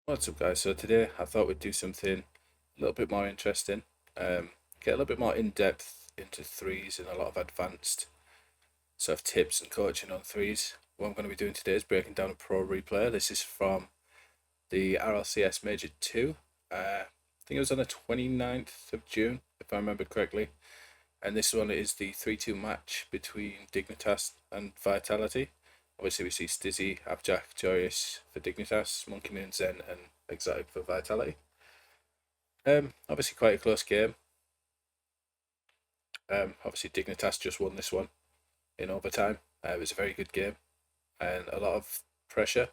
What's up, guys? So today I thought we'd do something a little bit more interesting, get a little bit more in depth into threes and a lot of advanced sort of tips and coaching on threes. What I'm going to be doing today is breaking down a pro replay. This is from the RLCS Major 2. I think it was on the 29th of June, if I remember correctly. And this one is the 3-2 match between Dignitas and Vitality. Obviously, we see Stizzy, Abjack, Joyous for Dignitas, Monkey Moon, Zen, and Exotic for Vitality. Obviously, quite a close game. Obviously, Dignitas just won this one in overtime. It was a very good game and a lot of pressure.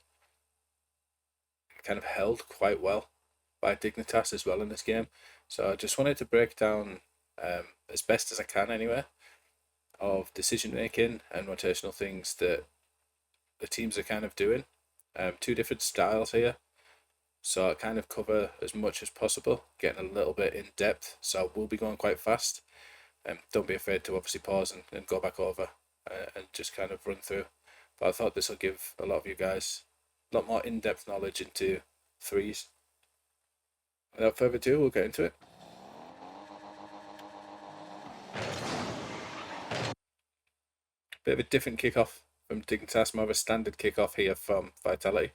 Kind of held quite well by Dignitas as well in this game. So I just wanted to break down as best as I can anyway of decision making and rotational things that the teams are kind of doing. Two different styles here, so I kind of cover as much as possible, getting a little bit in depth. So we'll be going quite fast. Don't be afraid to obviously pause and go back over and just kind of run through. But I thought this will give a lot of you guys a lot more in-depth knowledge into threes. Without further ado, we'll get into it. Bit of a different kickoff from Dignitas, more of a standard kickoff here from Vitality.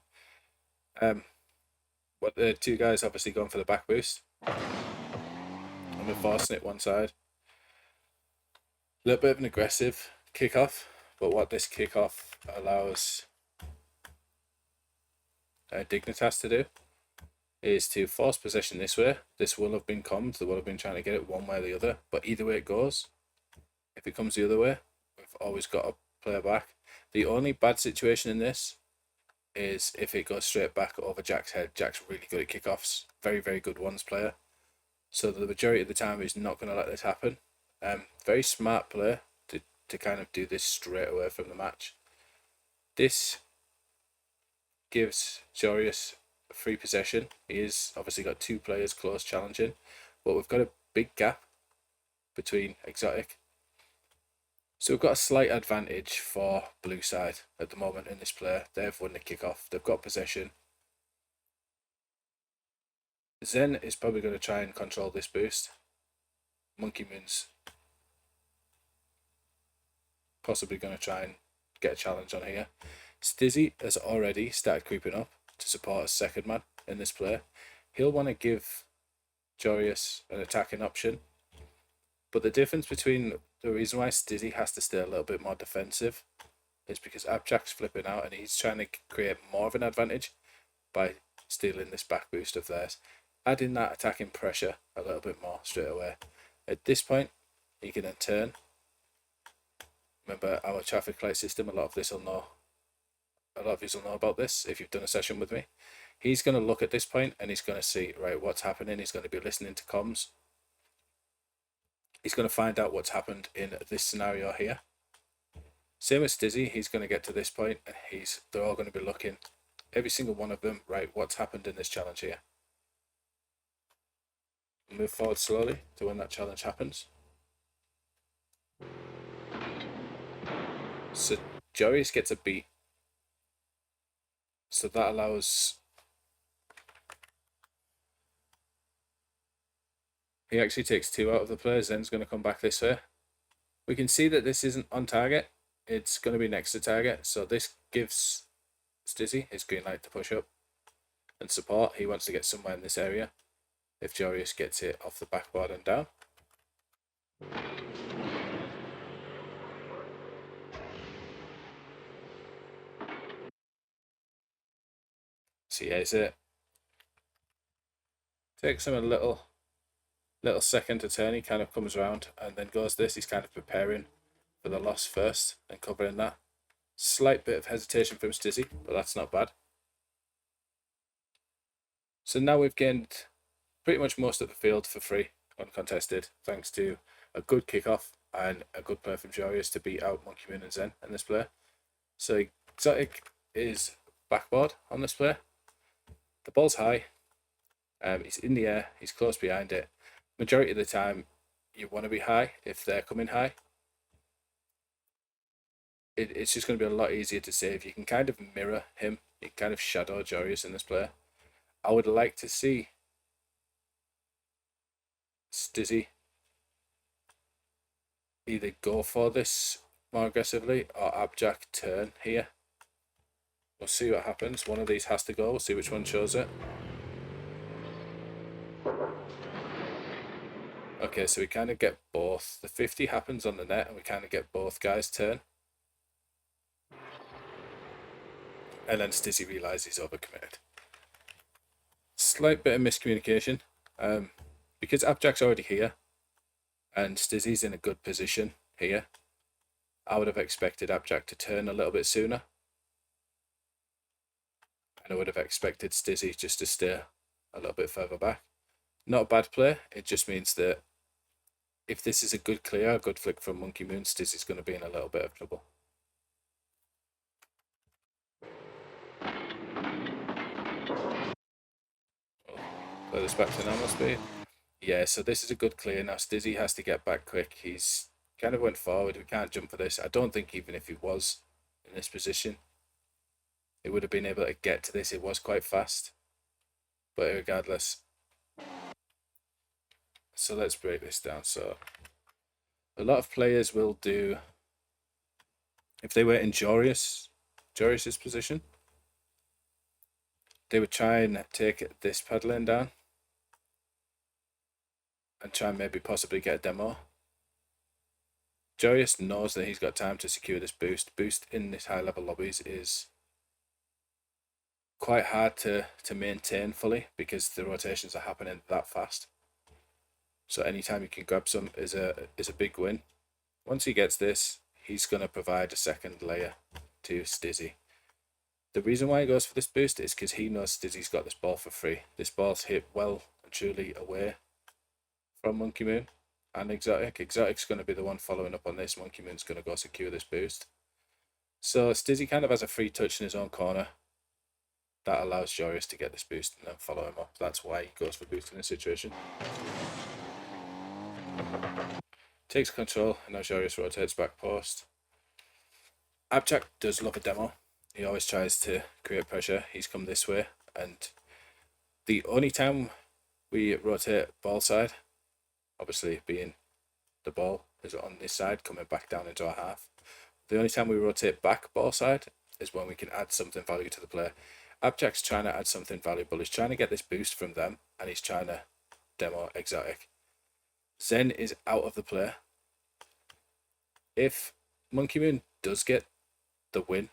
What the two guys obviously going for the back boost, and we're forcing it one side. A little bit of an aggressive kickoff, but what this kickoff allows Dignitas to do is to force possession this way. This will have been commed, they will have been trying to get it one way or the other, but either way it goes, if it comes the other way, we've always got a player back. The only bad situation in this is if it goes straight back over Jack's head. Jack's really good at kickoffs, very, very good ones player. So the majority of the time he's not going to let this happen. Very smart player to kind of do this straight away from the match. This gives Jorius free possession. He's obviously got two players close challenging, but we've got a big gap between Exotic. So we've got a slight advantage for blue side at the moment in this player. They've won the kickoff, they've got possession. Zen is probably going to try and control this boost. Monkey Moon's possibly going to try and get a challenge on here. Stizzy has already started creeping up to support a second man in this player. He'll want to give Jorius an attacking option, but the difference between the reason why Stizzy has to stay a little bit more defensive is because Abjack's flipping out and he's trying to create more of an advantage by stealing this back boost of theirs, adding that attacking pressure a little bit more straight away. At this point, he can then turn. Remember our traffic light system, a lot of you will know about this if you've done a session with me. He's going to look at this point and he's going to see, right, what's happening. He's going to be listening to comms. He's going to find out what's happened in this scenario here. Same with Stizzy, he's going to get to this point and they're all going to be looking, every single one of them, right, what's happened in this challenge here. Move forward slowly to when that challenge happens. So Jorius gets a beat. So that allows... He actually takes two out of the players, then he's going to come back this way. We can see that this isn't on target. It's going to be next to target. So this gives Stizzy his green light to push up and support. He wants to get somewhere in this area. If Jorius gets it off the backboard and down. So yeah, it takes him a little second to turn. He kind of comes around and then goes this. He's kind of preparing for the loss first and covering that. Slight bit of hesitation from Stizzy, but that's not bad. So now we've gained pretty much most of the field for free, uncontested, thanks to a good kickoff and a good play from Jorius to beat out Monkey Moon and Zen in this play. So Exotic is backboard on this play. The ball's high. He's in the air. He's close behind it. Majority of the time, you want to be high if they're coming high. It's just going to be a lot easier to save. You can kind of mirror him. You can kind of shadow Jorius in this play. I would like to see Stizzy either go for this more aggressively or Abjack turn here. We'll see what happens. One of these has to go. We'll see which one shows it. Okay, so we kind of get both. The 50 happens on the net and we kind of get both guys' turn. And then Stizzy realises he's overcommitted. Slight bit of miscommunication. Because Abjack's already here and Stizzy's in a good position here, I would have expected Abjack to turn a little bit sooner. And I would have expected Stizzy just to stay a little bit further back. Not a bad play, it just means that if this is a good clear, a good flick from Monkey Moon, Stizzy's going to be in a little bit of trouble. Play this back to normal speed. Yeah, so this is a good clear. Now Stizzy has to get back quick. He's kind of went forward. We can't jump for this. I don't think even if he was in this position, he would have been able to get to this. It was quite fast. But regardless. So let's break this down. So a lot of players will do, if they were in Joris's position, they would try and take this pad lane down and try and maybe possibly get a demo. Joris knows that he's got time to secure this boost. Boost in this high level lobbies is quite hard to maintain fully because the rotations are happening that fast. So anytime you can grab some is a big win. Once he gets this, he's going to provide a second layer to Stizzy. The reason why he goes for this boost is because he knows Stizzy's got this ball for free. This ball's hit well and truly away from Monkey Moon and Exotic. Exotic's going to be the one following up on this. Monkey Moon's going to go secure this boost. So Stizzy kind of has a free touch in his own corner. That allows Joris to get this boost and then follow him up. That's why he goes for boost in this situation. Takes control, and now Joris rotates back post. Abjack does love a demo. He always tries to create pressure. He's come this way, and the only time we rotate ball side, obviously being the ball is on this side coming back down into our half, the only time we rotate back ball side is when we can add something value to the play. Abjack's trying to add something valuable. He's trying to get this boost from them, and he's trying to demo Exotic. Zen is out of the play. If Monkey Moon does get the win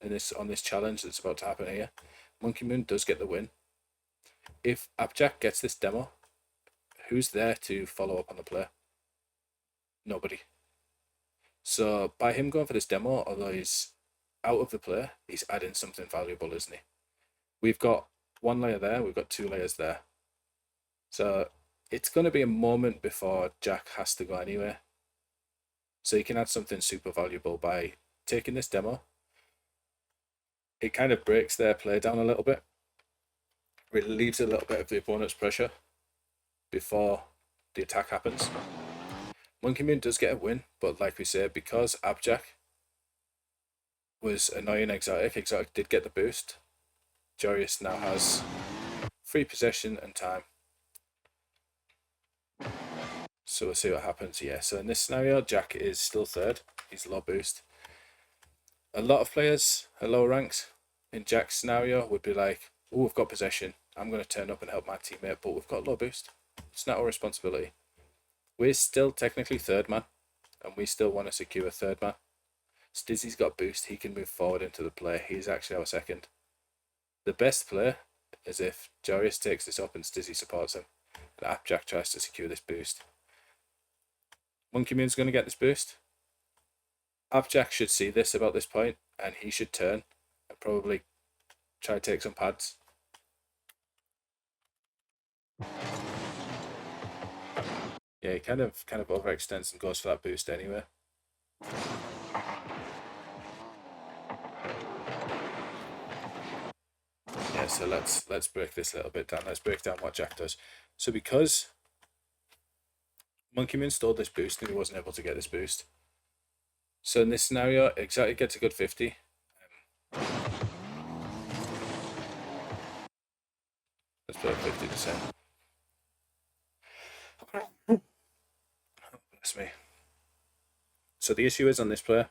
in this on this challenge that's about to happen here, Monkey Moon does get the win. If Abjack gets this demo, who's there to follow up on the play? Nobody. So by him going for this demo, although he's out of the play, he's adding something valuable, isn't he? We've got one layer there, we've got two layers there. So it's going to be a moment before Jack has to go anywhere. So you can add something super valuable by taking this demo. It kind of breaks their play down a little bit. Relieves a little bit of the opponent's pressure before the attack happens. Monkey Moon does get a win, but like we said, because Abjack was annoying Exotic, Exotic did get the boost. Joris now has free possession and time. So we'll see what happens. Yeah, so in this scenario, Jack is still third. He's low boost. A lot of players at low ranks in Jack's scenario would be like, oh, we've got possession. I'm going to turn up and help my teammate, but we've got low boost. It's not our responsibility. We're still technically third man, and we still want to secure a third man. Stizzy's got boost. He can move forward into the play. He's actually our second. The best play is if Joris takes this up and Stizzy supports him, and Abjack tries to secure this boost. Monkey Moon's going to get this boost. Abjack should see this about this point, and he should turn and probably try to take some pads. Yeah, he kind of overextends and goes for that boost anyway. Yeah, so let's break this a little bit down. Let's break down what Jack does. So because Monkey Moon stole this boost and he wasn't able to get this boost. So in this scenario, Exotic gets a good 50. Let's put it 50%. Bless me. So the issue is on this player,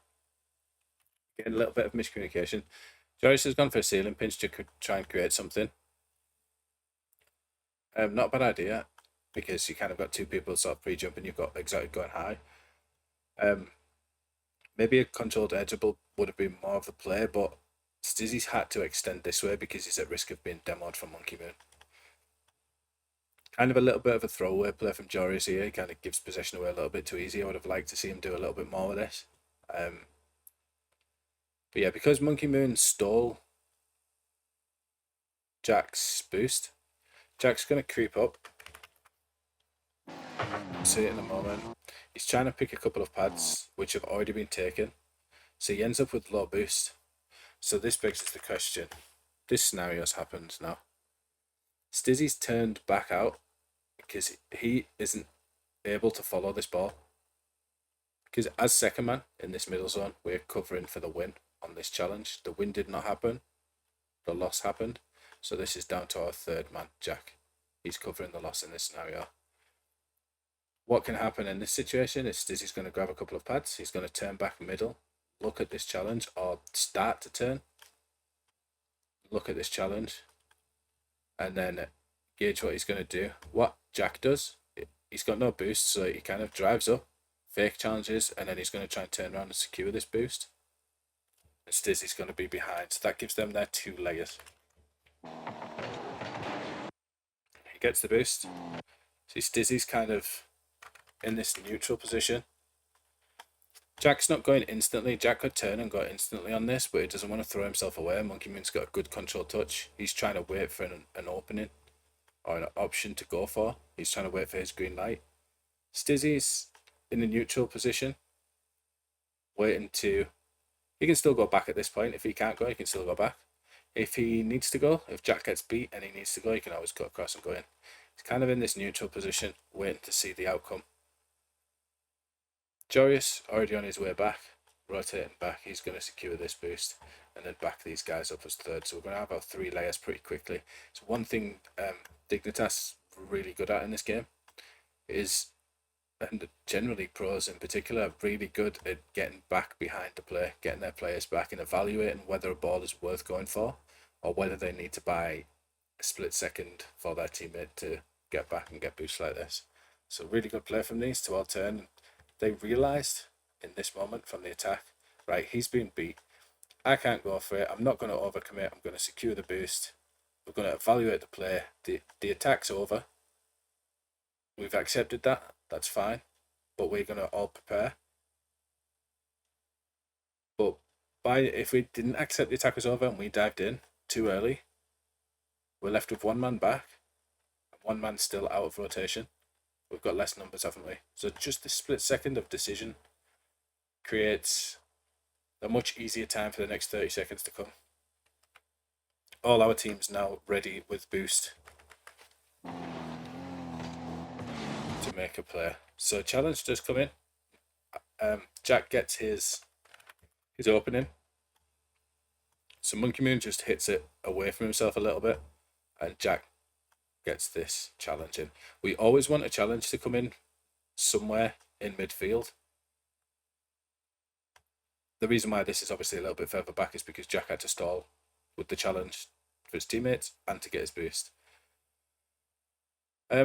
getting a little bit of miscommunication. Joris has gone for a ceiling pinch to try and create something. Not a bad idea, because you kind of got two people sort of pre-jump and you've got Exotic going high. Maybe a controlled edgeable would have been more of the play, but Stizzy's had to extend this way because he's at risk of being demoed from Monkey Moon. Kind of a little bit of a throwaway play from Joris here. He kind of gives possession away a little bit too easy. I would have liked to see him do a little bit more with this. But yeah, because Monkey Moon stole Jack's boost, Jack's going to creep up. See it in a moment. He's trying to pick a couple of pads which have already been taken. So he ends up with low boost. So this begs the question. This scenario's happened now. Stizzy's turned back out because he isn't able to follow this ball. Because as second man in this middle zone, we're covering for the win on this challenge. The win did not happen. The loss happened. So this is down to our third man, Jack. He's covering the loss in this scenario. What can happen in this situation is Stizzy's going to grab a couple of pads. He's going to turn back middle, look at this challenge, or start to turn. Look at this challenge. And then gauge what he's going to do. What Jack does, he's got no boost, so he kind of drives up, fake challenges, and then he's going to try and turn around and secure this boost. And Stizzy's going to be behind, so that gives them their 2 layers. He gets the boost. See, Stizzy's kind of in this neutral position. Jack's not going instantly. Jack could turn and go instantly on this, but he doesn't want to throw himself away. Monkey Moon's got a good control touch. He's trying to wait for an opening or an option to go for. He's trying to wait for his green light. Stizzy's in a neutral position, waiting to... He can still go back at this point. If he can't go, he can still go back. If he needs to go, if Jack gets beat and he needs to go, he can always go across and go in. He's kind of in this neutral position, waiting to see the outcome. Joris already on his way back, rotating back. He's going to secure this boost and then back these guys up as third. So we're going to have our 3 layers pretty quickly. So one thing Dignitas really good at in this game is, and generally pros in particular, are really good at getting back behind the play, getting their players back and evaluating whether a ball is worth going for or whether they need to buy a split second for their teammate to get back and get boosts like this. So really good play from these to all turn. They realised in this moment from the attack, right, he's been beat. I can't go for it. I'm not going to overcommit. I'm going to secure the boost. We're going to evaluate the play. The attack's over. We've accepted that. That's fine. But we're going to all prepare. But if we didn't accept the attack was over and we dived in too early, we're left with 1 man back and 1 man still out of rotation. We've got less numbers, haven't we? So just this split second of decision creates a much easier time for the next 30 seconds to come. All our teams now ready with boost to make a play. So challenge does come in. Jack gets his opening. So Monkey Moon just hits it away from himself a little bit, and Jack gets this challenge in. We always want a challenge to come in somewhere in midfield. The reason why this is obviously a little bit further back is because Jack had to stall with the challenge for his teammates and to get his boost. I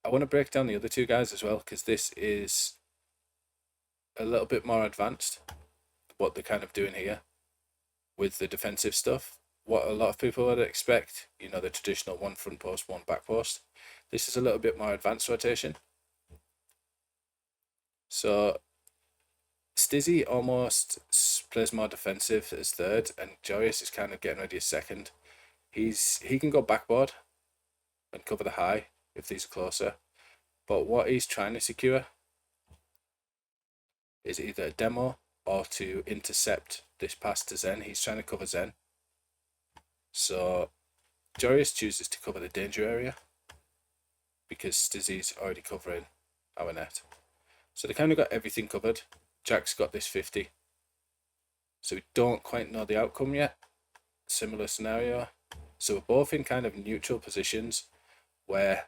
want to break down the other 2 guys as well, because this is a little bit more advanced, what they're kind of doing here with the defensive stuff. What a lot of people would expect, you know, the traditional 1 front post, 1 back post. This is a little bit more advanced rotation. So Stizzy almost plays more defensive as third, and Joris is kind of getting ready as second. He can go backboard and cover the high if these are closer, but what he's trying to secure is either a demo or to intercept this pass to Zen. He's trying to cover Zen. So Joris chooses to cover the danger area because Stizzy's already covering our net. So they kind of got everything covered. Jack's got this 50. So we don't quite know the outcome yet. Similar scenario. So we're both in kind of neutral positions where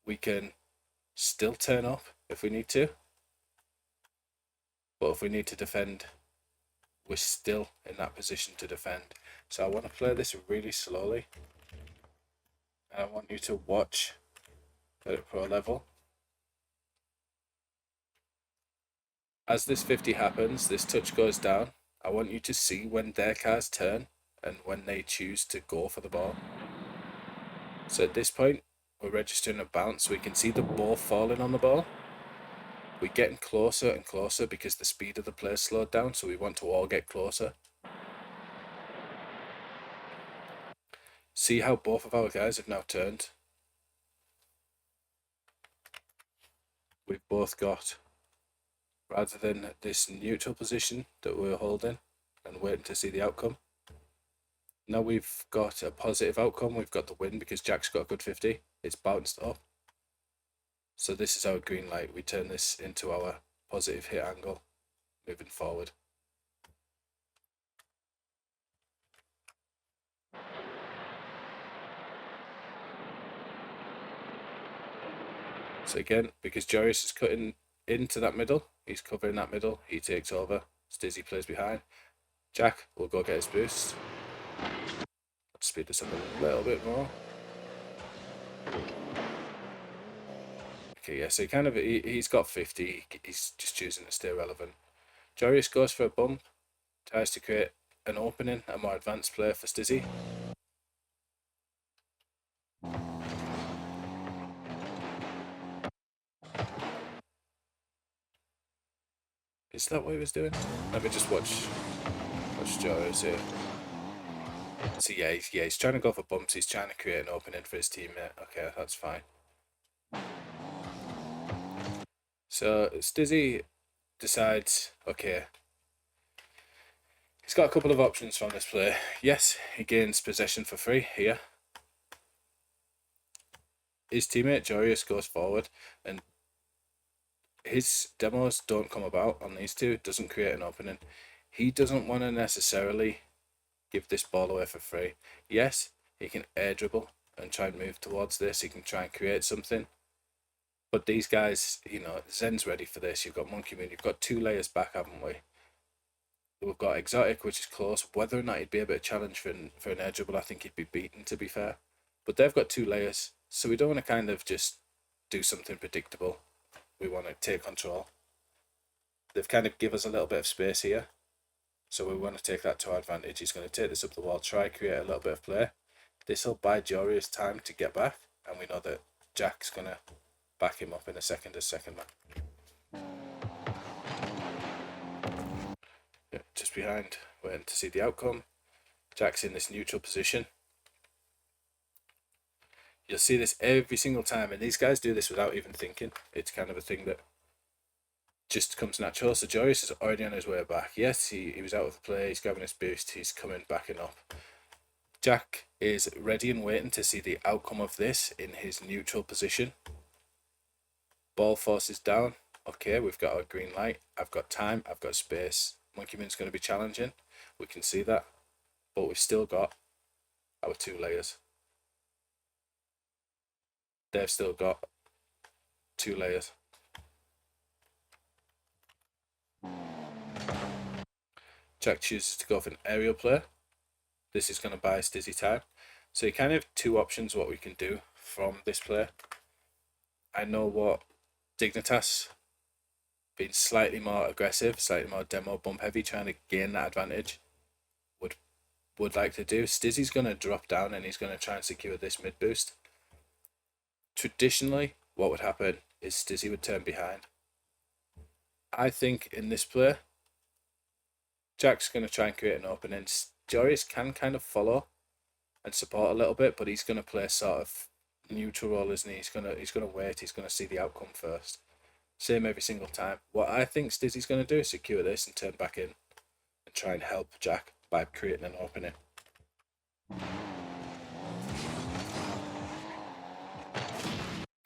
we can still turn up if we need to, but if we need to defend, we're still in that position to defend. So I want to play this really slowly, and I want you to watch at pro level. As this 50 happens, this touch goes down. I want you to see when their cars turn and when they choose to go for the ball. So at this point, we're registering a bounce. We can see the ball falling on the ball. We're getting closer and closer because the speed of the play slowed down, so we want to all get closer. See how both of our guys have now turned. We've both got, rather than this neutral position that we're holding and waiting to see the outcome, now we've got a positive outcome. We've got the win because Jack's got a good 50. It's bounced up. So this is our green light. We turn this into our positive hit angle moving forward. So again, because Joris is cutting into that middle, he's covering that middle, he takes over. Stizzy plays behind. Jack will go get his boost. Let's speed this up a little bit more. Okay, yeah, so he's got 50. He's just choosing to stay relevant. Joris goes for a bump, tries to create an opening, a more advanced play for Stizzy. Is that what he was doing? Let me just watch Joris here. So yeah, he's trying to go for bumps. He's trying to create an opening for his teammate. Okay, that's fine. So Stizzy decides, okay, he's got a couple of options from this play. Yes, he gains possession for free here. His teammate Joris goes forward, and his demos don't come about on these two. It doesn't create an opening. He doesn't want to necessarily give this ball away for free. Yes, he can air dribble and try and move towards this. He can try and create something. But these guys, you know, Zen's ready for this. You've got Monkey Moon. You've got 2 layers back, haven't we? We've got Exotic, which is close. Whether or not he'd be a bit of a challenge for an air dribble, I think he'd be beaten, to be fair. But they've got 2 layers, so we don't want to kind of just do something predictable. We want to take control. They've kind of give us a little bit of space here, so we want to take that to our advantage. He's going to take this up the wall, try create a little bit of play. This will buy Joris time to get back, and we know that Jack's going to back him up in a second as second man. Yeah, just behind, waiting to see the outcome. Jack's in this neutral position. You'll see this every single time, and these guys do this without even thinking. It's kind of a thing that just comes natural. So Joris is already on his way back. Yes, he was out of the play, he's grabbing his boost, he's coming backing up. Jack is ready and waiting to see the outcome of this in his neutral position. Ball forces down. Okay, we've got our green light. I've got time, I've got space. Monkey Moon's going to be challenging. We can see that. But we've still got our 2 layers. They've still got 2 layers. Jack chooses to go for an aerial play. This is going to buy Stizzy time. So you kind of have 2 options what we can do from this play. I know what Dignitas, being slightly more aggressive, slightly more demo bump heavy, trying to gain that advantage, would like to do. Stizzy's going to drop down and he's going to try and secure this mid boost. Traditionally, what would happen is Stizzy would turn behind. I think in this play, Jack's going to try and create an opening. Joris can kind of follow and support a little bit, but he's going to play sort of neutral role, isn't he? He's going to wait. He's going to see the outcome first. Same every single time. What I think Stizzy's going to do is secure this and turn back in and try and help Jack by creating an opening.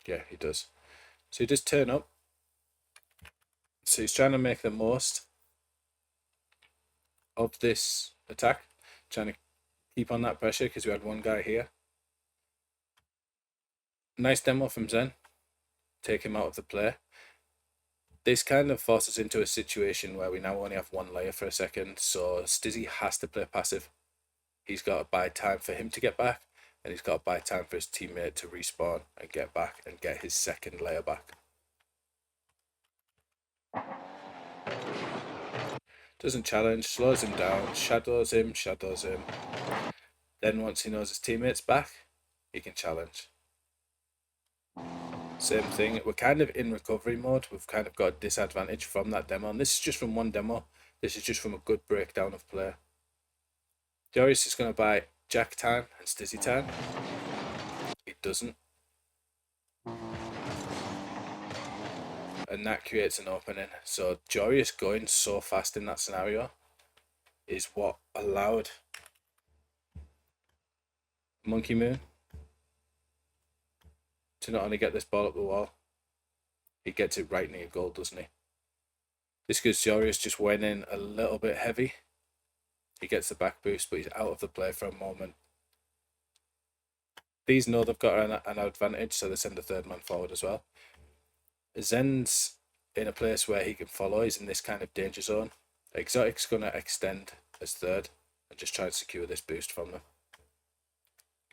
Yeah, he does. So he does turn up. So he's trying to make the most of this attack, trying to Keep on that pressure because we had one guy here. Nice demo from Zen. Take him out of the play. This kind of forces into a situation where we now only have one layer for a second, so Stizzy has to play passive. He's got to buy time for him to get back, and he's got to buy time for his teammate to respawn and get back and get his second layer back. Doesn't challenge, slows him down, shadows him. Then once he knows his teammate's back, he can challenge. Same thing, we're kind of in recovery mode. We've kind of got a disadvantage from that demo, and this is just from one demo. This is just from a good breakdown of play. Darius is going to buy Jack time and Stizzy time. He doesn't. And that creates an opening. So Darius going so fast in that scenario is what allowed Monkey Moon to not only get this ball up the wall, he gets it right near goal, doesn't he? This gives Darius just went in a little bit heavy. He gets the back boost, but he's out of the play for a moment. These know they've got an advantage, so they send a third man forward as well. Zen's in a place where he can follow. He's in this kind of danger zone. Exotic's going to extend as third and just try and secure this boost from them.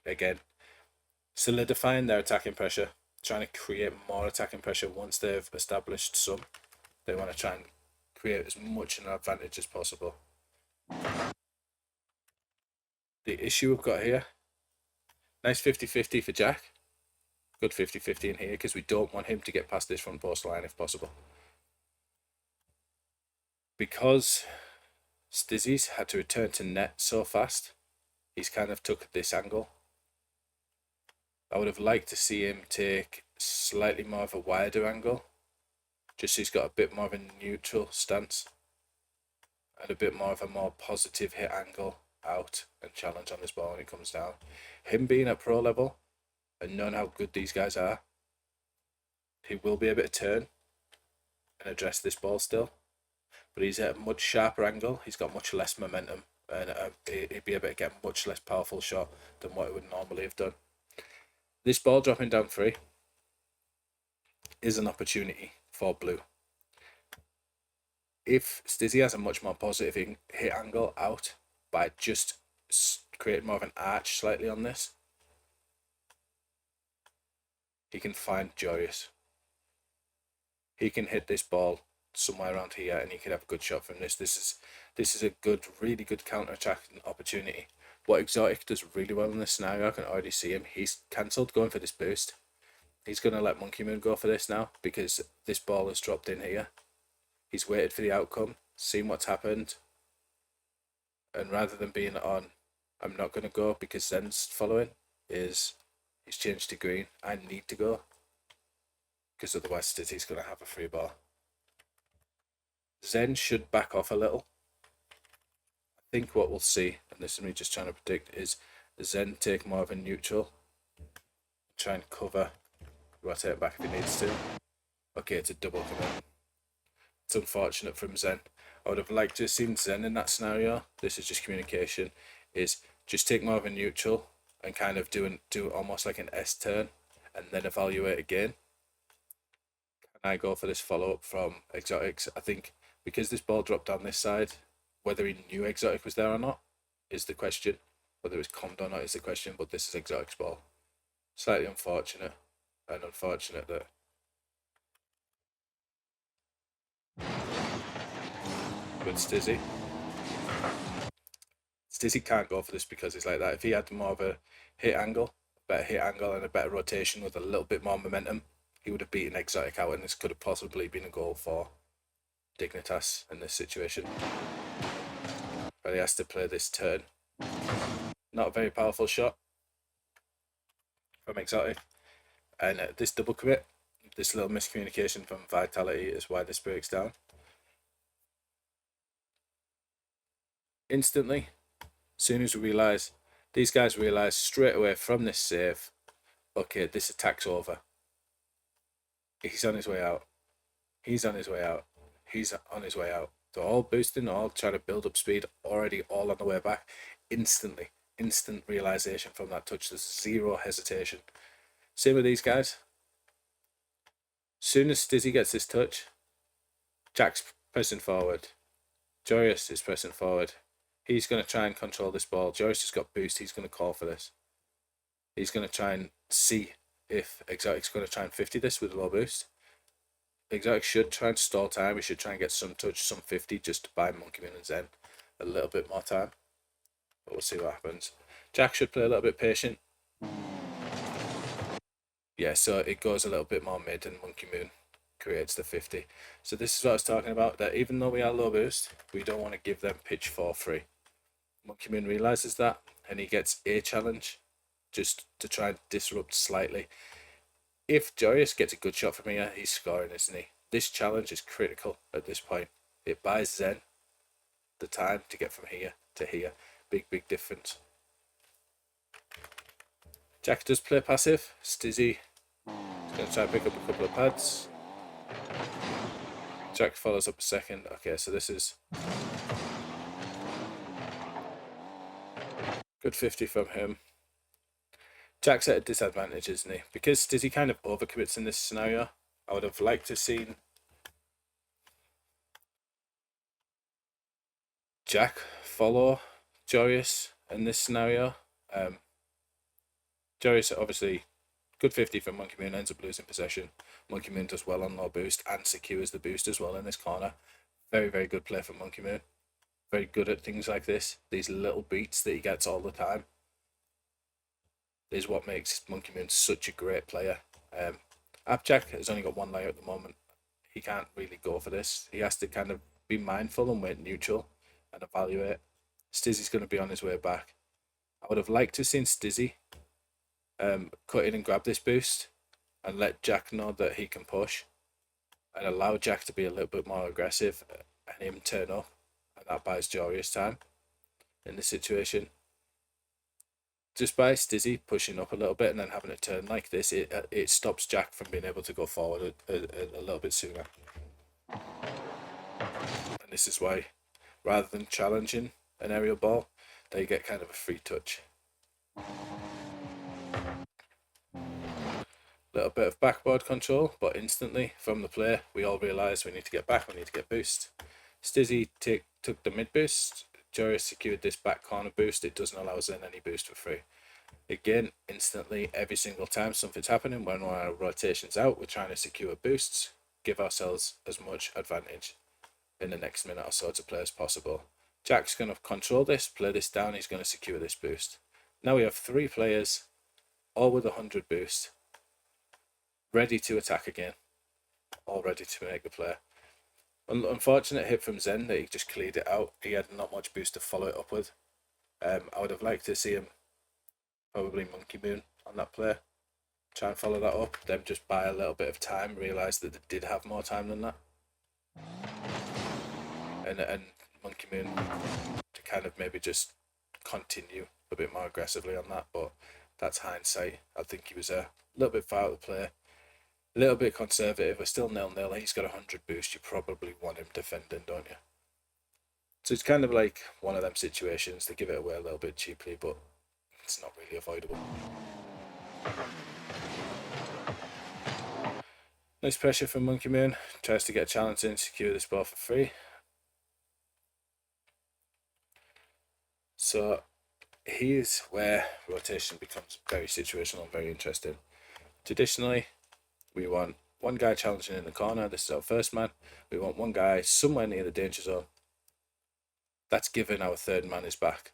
Again, solidifying their attacking pressure, trying to create more attacking pressure once they've established some. They want to try and create as much an advantage as possible. The issue we've got here, nice 50-50 for Jack. Good 50-50 in here because we don't want him to get past this front post line if possible. Because Stizzy's had to return to net so fast, he's kind of took this angle. I would have liked to see him take slightly more of a wider angle, just so he's got a bit more of a neutral stance and a bit more of a more positive hit angle out and challenge on this ball when it comes down. Him being at pro level and knowing how good these guys are, he will be able to turn and address this ball still, but he's at a much sharper angle. He's got much less momentum, and he'd be able to get a much less powerful shot than what it would normally have done. This ball dropping down 3 is an opportunity for blue. If Stizzy has a much more positive hit angle out by just creating more of an arch slightly on this, he can find Darius. He can hit this ball somewhere around here and he can have a good shot from this. This is a good, really good counter-attacking opportunity. What Exotic does really well in this scenario, I can already see him. He's cancelled going for this boost. He's going to let Monkey Moon go for this now because this ball has dropped in here. He's waited for the outcome, seen what's happened, and rather than being on, I'm not going to go because Zen's following, he's changed to green. I need to go because otherwise Stizzy's going to have a free ball. Zen should back off a little. I think what we'll see, and this is me just trying to predict, is Zen take more of a neutral, try and cover, rotate back if he needs to. Okay, it's a double commit. It's unfortunate from Zen. I would have liked to have seen Zen in that scenario. This is just communication. Is just take more of a neutral and kind of do almost like an S turn and then evaluate again. Can I go for this follow up from Exotics? I think because this ball dropped down this side, whether he knew Exotic was there or not is the question. Whether it was commed or not is the question. But this is Exotic's ball. Slightly unfortunate, and unfortunate that. With Stizzy. Stizzy can't go for this because he's like that. If he had more of a hit angle, better hit angle and a better rotation with a little bit more momentum, he would have beaten Exotic out, and this could have possibly been a goal for Dignitas in this situation. But he has to play this turn. Not a very powerful shot from Exotic. And this double commit, this little miscommunication from Vitality is why this breaks down. Instantly, as soon as we realise, these guys realise straight away from this save, okay, this attack's over. He's on his way out. He's on his way out. He's on his way out. They're all boosting, all trying to build up speed, already all on the way back. Instantly, instant realization from that touch. There's zero hesitation. Same with these guys. Soon as Stizzy gets this touch, Jack's pressing forward. Joyous is pressing forward. He's going to try and control this ball. Joyous has got boost. He's going to call for this. He's going to try and see if Exotic's going to try and 50 this with a low boost. Exotic should try and stall time. We should try and get some touch, some 50, just to buy Monkey Moon and Zen a little bit more time. But we'll see what happens. Jack should play a little bit patient. Yeah, so it goes a little bit more mid and Monkey Moon creates the 50. So this is what I was talking about, that even though we are low boost, we don't want to give them pitch for free. Monkey Moon realizes that and he gets a challenge just to try and disrupt slightly. If Joyous gets a good shot from here, he's scoring, isn't he? This challenge is critical at this point. It buys Zen the time to get from here to here. Big difference. Jack does play passive. Stizzy is going to try and pick up a couple of pads. Jack follows up a second. Okay, so this is good 50 from him. Jack's at a disadvantage, isn't he? Because Stizzy kind of overcommits in this scenario. I would have liked to seen Jack follow Joyous in this scenario. Joyous obviously good 50 from Monkey Moon, ends up losing possession. Monkey Moon does well on low boost and secures the boost as well in this corner. Very good play from Monkey Moon. Very good at things like this. These little beats that he gets all the time is what makes Monkey Moon such a great player. Appjack has only got one layer at the moment. He can't really go for this. He has to kind of be mindful and wait neutral and evaluate. Stizzy's going to be on his way back. I would have liked to have seen Stizzy cut in and grab this boost and let Jack know that he can push and allow Jack to be a little bit more aggressive and him turn up, and that buys Joyous time in this situation. Just by Stizzy pushing up a little bit and then having a turn like this, it stops Jack from being able to go forward a little bit sooner. And this is why, rather than challenging an aerial ball, they get kind of a free touch. Little bit of backboard control, but instantly from the play, we all realise we need to get back, we need to get boost. Stizzy took the mid boost. Joyous secured this back corner boost. It doesn't allow Zen any boost for free. Again, instantly, every single time something's happening, when our rotation's out, we're trying to secure boosts, give ourselves as much advantage in the next minute or so to play as possible. Jack's going to control this, play this down, he's going to secure this boost. Now we have 3 players, all with 100 boost, ready to attack again, all ready to make the play. Unfortunate hit from Zen that he just cleared it out. He had not much boost to follow it up with. I would have liked to see him probably Monkey Moon on that play. Try and follow that up, then just buy a little bit of time, realise that they did have more time than that. And Monkey Moon to kind of maybe just continue a bit more aggressively on that, but that's hindsight. I think he was a little bit far out of the play. A little bit conservative. We're still 0-0. He's got 100 boost. You probably want him defending, don't you? So it's kind of like one of them situations. They give it away a little bit cheaply, but it's not really avoidable. Nice pressure from Monkey Moon. Tries to get a challenge in, secure this ball for free. So here's where rotation becomes very situational and very interesting. Traditionally, we want one guy challenging in the corner. This is our first man. We want one guy somewhere near the danger zone. That's given our third man his back.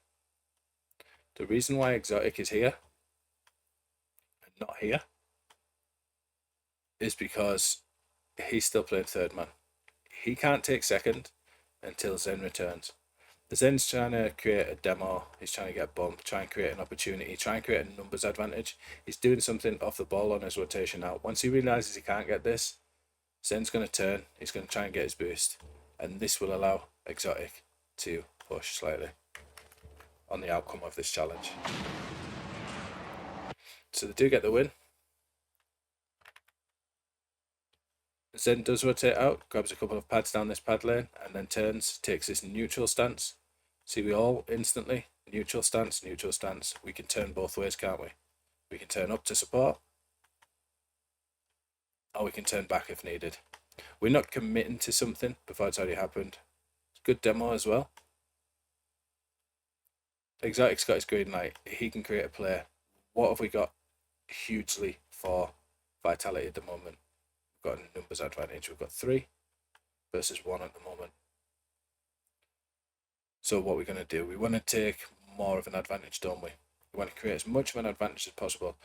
The reason why Exotic is here and not here is because he's still playing third man. He can't take second until Zen returns. The Zen's trying to create a demo. He's trying to get a bump, try and create an opportunity, try and create a numbers advantage. He's doing something off the ball on his rotation out. Once he realizes he can't get this, Zen's going to turn. He's going to try and get his boost. And this will allow Exotic to push slightly on the outcome of this challenge. So they do get the win. Zen does rotate out, grabs a couple of pads down this pad lane, and then turns, takes this neutral stance. See, we all instantly neutral stance, neutral stance. We can turn both ways, can't we? We can turn up to support, or we can turn back if needed. We're not committing to something before it's already happened. Good demo as well. Exotic's got his green light. He can create a play. What have we got hugely for Vitality at the moment? We've got a numbers advantage. We've got 3 versus 1 at the moment. So what we're going to do, we want to take more of an advantage, don't we? We want to create as much of an advantage as possible.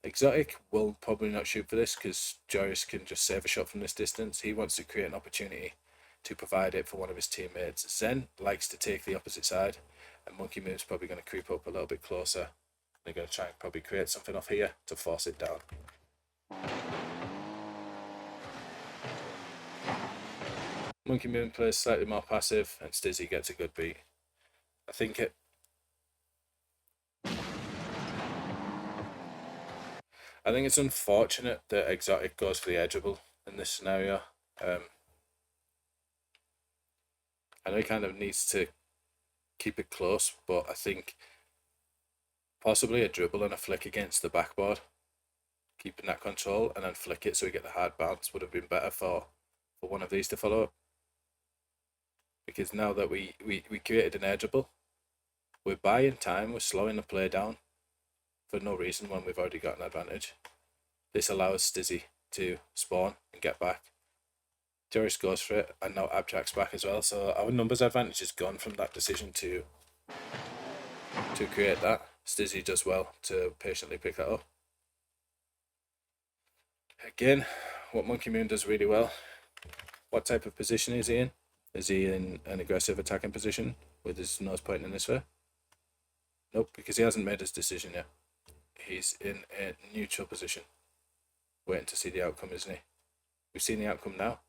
Exotic will probably not shoot for this because Joris can just save a shot from this distance. He wants to create an opportunity to provide it for one of his teammates. Zen likes to take the opposite side, and Monkey Moon's probably going to creep up a little bit closer. They're going to try and probably create something off here to force it down. Monkey Moon plays slightly more passive, and Stizzy gets a good beat. I think it's unfortunate that Exotic goes for the edgeable in this scenario. I know he kind of needs to keep it close, but I think possibly a dribble and a flick against the backboard, keeping that control, and then flick it so we get the hard bounce would have been better for one of these to follow up. Because now that we created an air dribble, we're buying time, we're slowing the play down for no reason when we've already got an advantage. This allows Stizzy to spawn and get back. Joris goes for it, and now Abjact's back as well, so our numbers advantage is gone from that decision to create that. Stizzy does well to patiently pick that up. Again, what Monkey Moon does really well. What type of position is he in? Is he in an aggressive attacking position with his nose pointing this way? Nope, because he hasn't made his decision yet. He's in a neutral position, waiting to see the outcome, isn't he? We've seen the outcome now.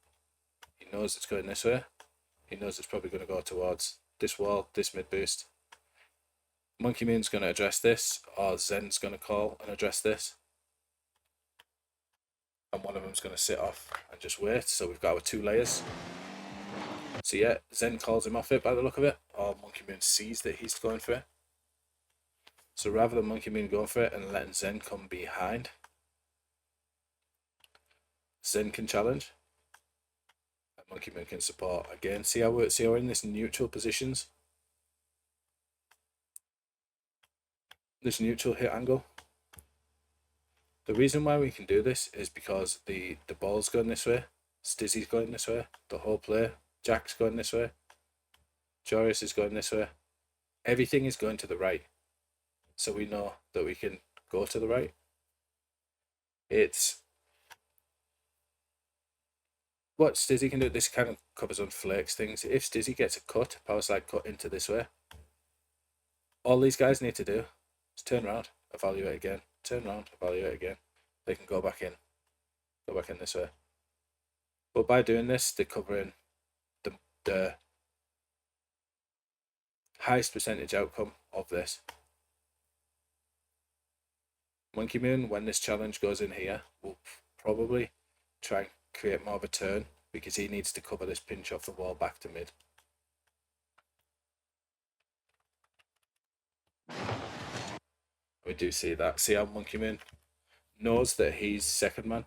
He knows it's going this way. He knows it's probably going to go towards this wall, this mid boost. Monkey Moon's going to address this, or Zen's going to call and address this. And one of them's going to sit off and just wait. So we've got our 2 layers. So yeah, Zen calls him off it by the look of it, or Monkey Moon sees that he's going for it. So rather than Monkey Moon going for it and letting Zen come behind, Zen can challenge. Monkey Moon can support. Again, see how we're in this neutral positions. This neutral hit angle. The reason why we can do this is because the ball's going this way, Stizzy's going this way, the whole play, Jack's going this way, Joris is going this way. Everything is going to the right. So we know that we can go to the right. It's what Stizzy can do. This kind of covers on flakes things. If Stizzy gets a cut, power slide cut into this way, all these guys need to do is turn around, evaluate again, turn around, evaluate again. They can go back in this way. But by doing this, they're covering the highest percentage outcome of this. Monkey Moon, when this challenge goes in here, will probably try and create more of a turn because he needs to cover this pinch off the wall back to mid. We do see that. See how Monkey Moon knows that he's second man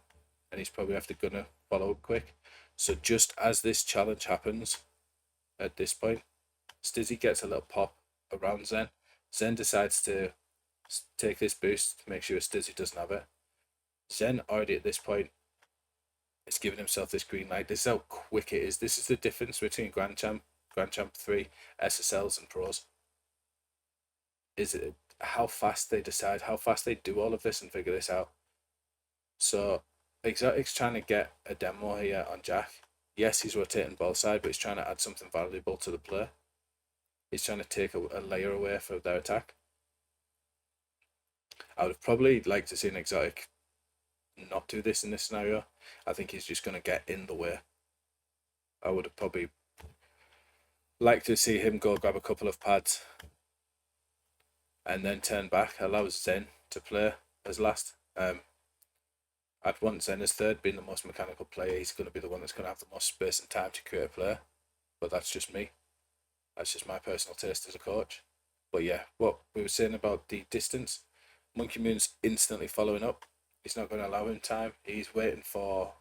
and he's probably gonna follow up quick. So just as this challenge happens at this point, Stizzy gets a little pop around Zen. Zen decides to take this boost to make sure Stizzy doesn't have it. Zen already at this point is giving himself this green light. This is how quick it is. This is the difference between Grand Champ 3, SSLs and pros. Is it how fast they decide, how fast they do all of this and figure this out. So Exotic's trying to get a demo here on Jack. Yes, he's rotating ball side, but he's trying to add something valuable to the play. He's trying to take a layer away from their attack. I would have probably liked to see an Exotic not do this in this scenario. I think he's just going to get in the way. I would have probably liked to see him go grab a couple of pads and then turn back, allows Zen to play as last. I'd want Zen as third, being the most mechanical player. He's going to be the one that's going to have the most space and time to create a play. But that's just me. That's just my personal taste as a coach. But yeah, what we were saying about the distance, Monkey Moon's instantly following up. He's not going to allow him time. He's waiting for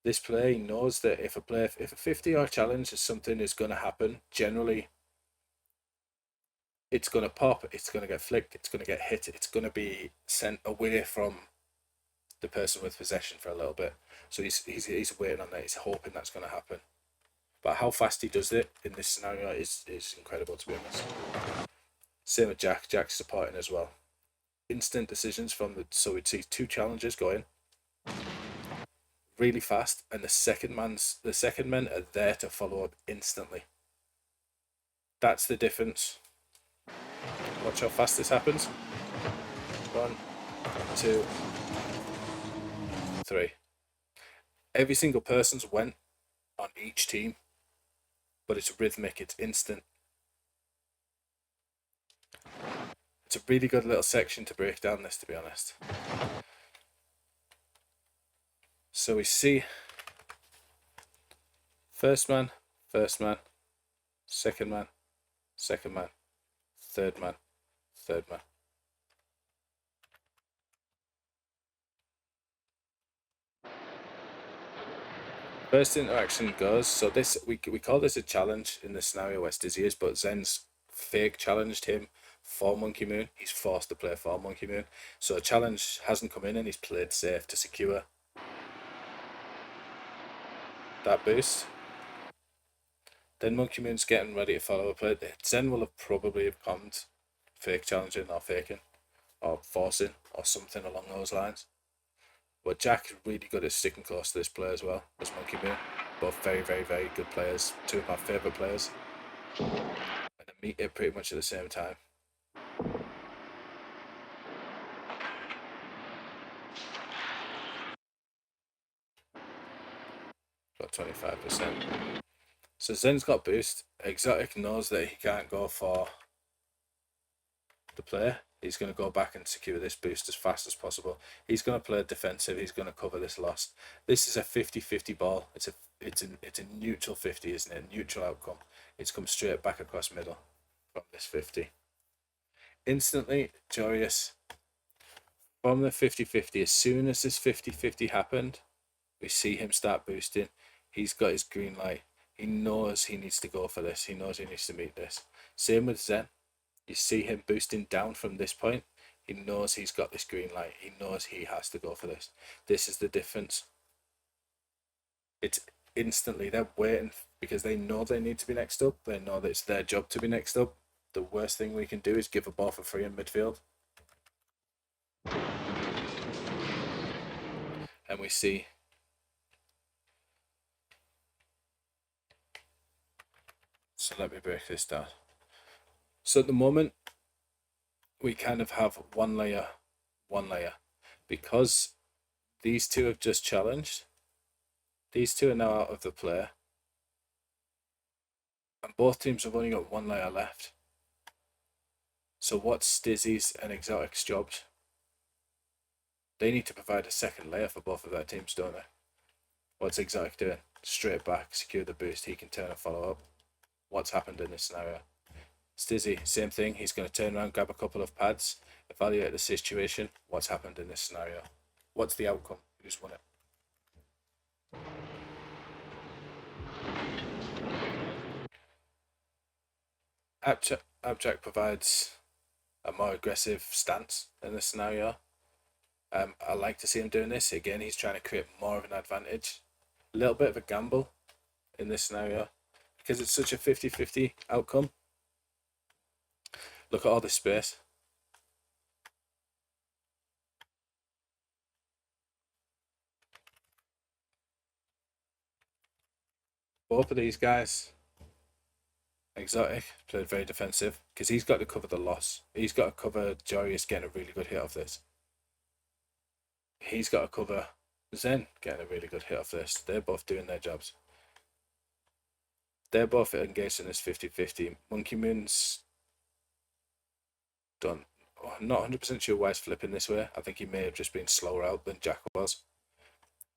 this play. He knows that if a 50-yard challenge is something is going to happen, generally it's going to pop, it's going to get flicked, it's going to get hit, it's going to be sent away from the person with possession for a little bit. So he's waiting on that. He's hoping that's going to happen. But how fast he does it in this scenario is incredible, to be honest. Same with Jack. Jack's supporting as well. Instant decisions from the, so we'd see two challenges going really fast, and the second men are there to follow up instantly. That's the difference. Watch how fast this happens. 1, 2, 3. Every single person's went on each team, but it's rhythmic, it's instant. It's a really good little section to break down this, to be honest. So we see first man, second man, third man. First interaction goes, so this we call this a challenge in the scenario where Stizzy is, but Zen's fake challenged him for Monkey Moon. He's forced to play for Monkey Moon. So a challenge hasn't come in and he's played safe to secure that boost. Then Monkey Moon's getting ready to follow a play. Zen will have probably have commed fake challenging or faking or forcing or something along those lines. But Jack is really good at sticking close to this player as well as Monkey Moon. Both very, very, very good players. Two of my favourite players. And they meet it pretty much at the same time. Got 25%. So Zen's got boost. Exotic knows that he can't go for the player. He's going to go back and secure this boost as fast as possible. He's going to play defensive. He's going to cover this loss. This is a 50-50 ball. It's a neutral 50, isn't it? A neutral outcome. It's come straight back across middle from this 50. Instantly, Joyous from the 50-50, as soon as this 50-50 happened, we see him start boosting. He's got his green light. He knows he needs to go for this. He knows he needs to meet this. Same with Zen. You see him boosting down from this point. He knows he's got this green light. He knows he has to go for this. This is the difference. It's instantly, they're waiting because they know they need to be next up. They know that it's their job to be next up. The worst thing we can do is give a ball for free in midfield. And we see so let me break this down. So at the moment we kind of have one layer because these two have just challenged. These two are now out of the play and both teams have only got one layer left. So what's Stizzy's and Exotic's jobs? They need to provide a second layer for both of their teams, don't they? What's Exotic doing? Straight back, secure the boost, he can turn and follow up. What's happened in this scenario? Stizzy, same thing, he's going to turn around, grab a couple of pads, evaluate the situation. What's happened in this scenario? What's the outcome? Who's won it? Abjack provides a more aggressive stance in this scenario. I like to see him doing this. Again, he's trying to create more of an advantage. A little bit of a gamble in this scenario because it's such a 50-50 outcome. Look at all this space. Both of these guys, Exotic played very defensive because he's got to cover the loss. He's got to cover Joyous getting a really good hit off this. He's got to cover Zen getting a really good hit off this. They're both doing their jobs. They're both engaged in this 50-50. Monkey Moon's done. I'm not 100% sure why he's flipping this way. I think he may have just been slower out than Jack was.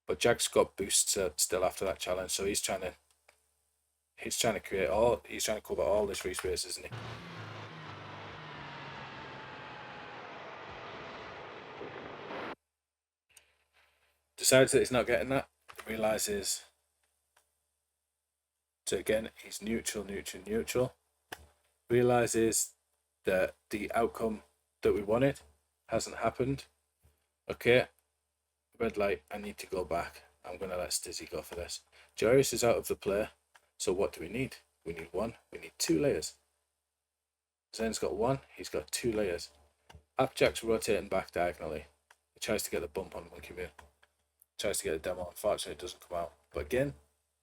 But Jack's got boosts still after that challenge, so he's trying to create all. He's trying to cover all this free space, isn't he? Decides that he's not getting that. Realizes. So again, he's neutral, neutral, neutral. Realizes that the outcome that we wanted hasn't happened. Okay, red light, I need to go back. I'm going to let Stizzy go for this. Jarius is out of the play. So what do we need? We need one. We need 2 layers. Zen's got 1. He's got 2 layers. Appjack's rotating back diagonally. He tries to get the bump on Monkey Moon. Tries to get a demo. Unfortunately, it doesn't come out. But again,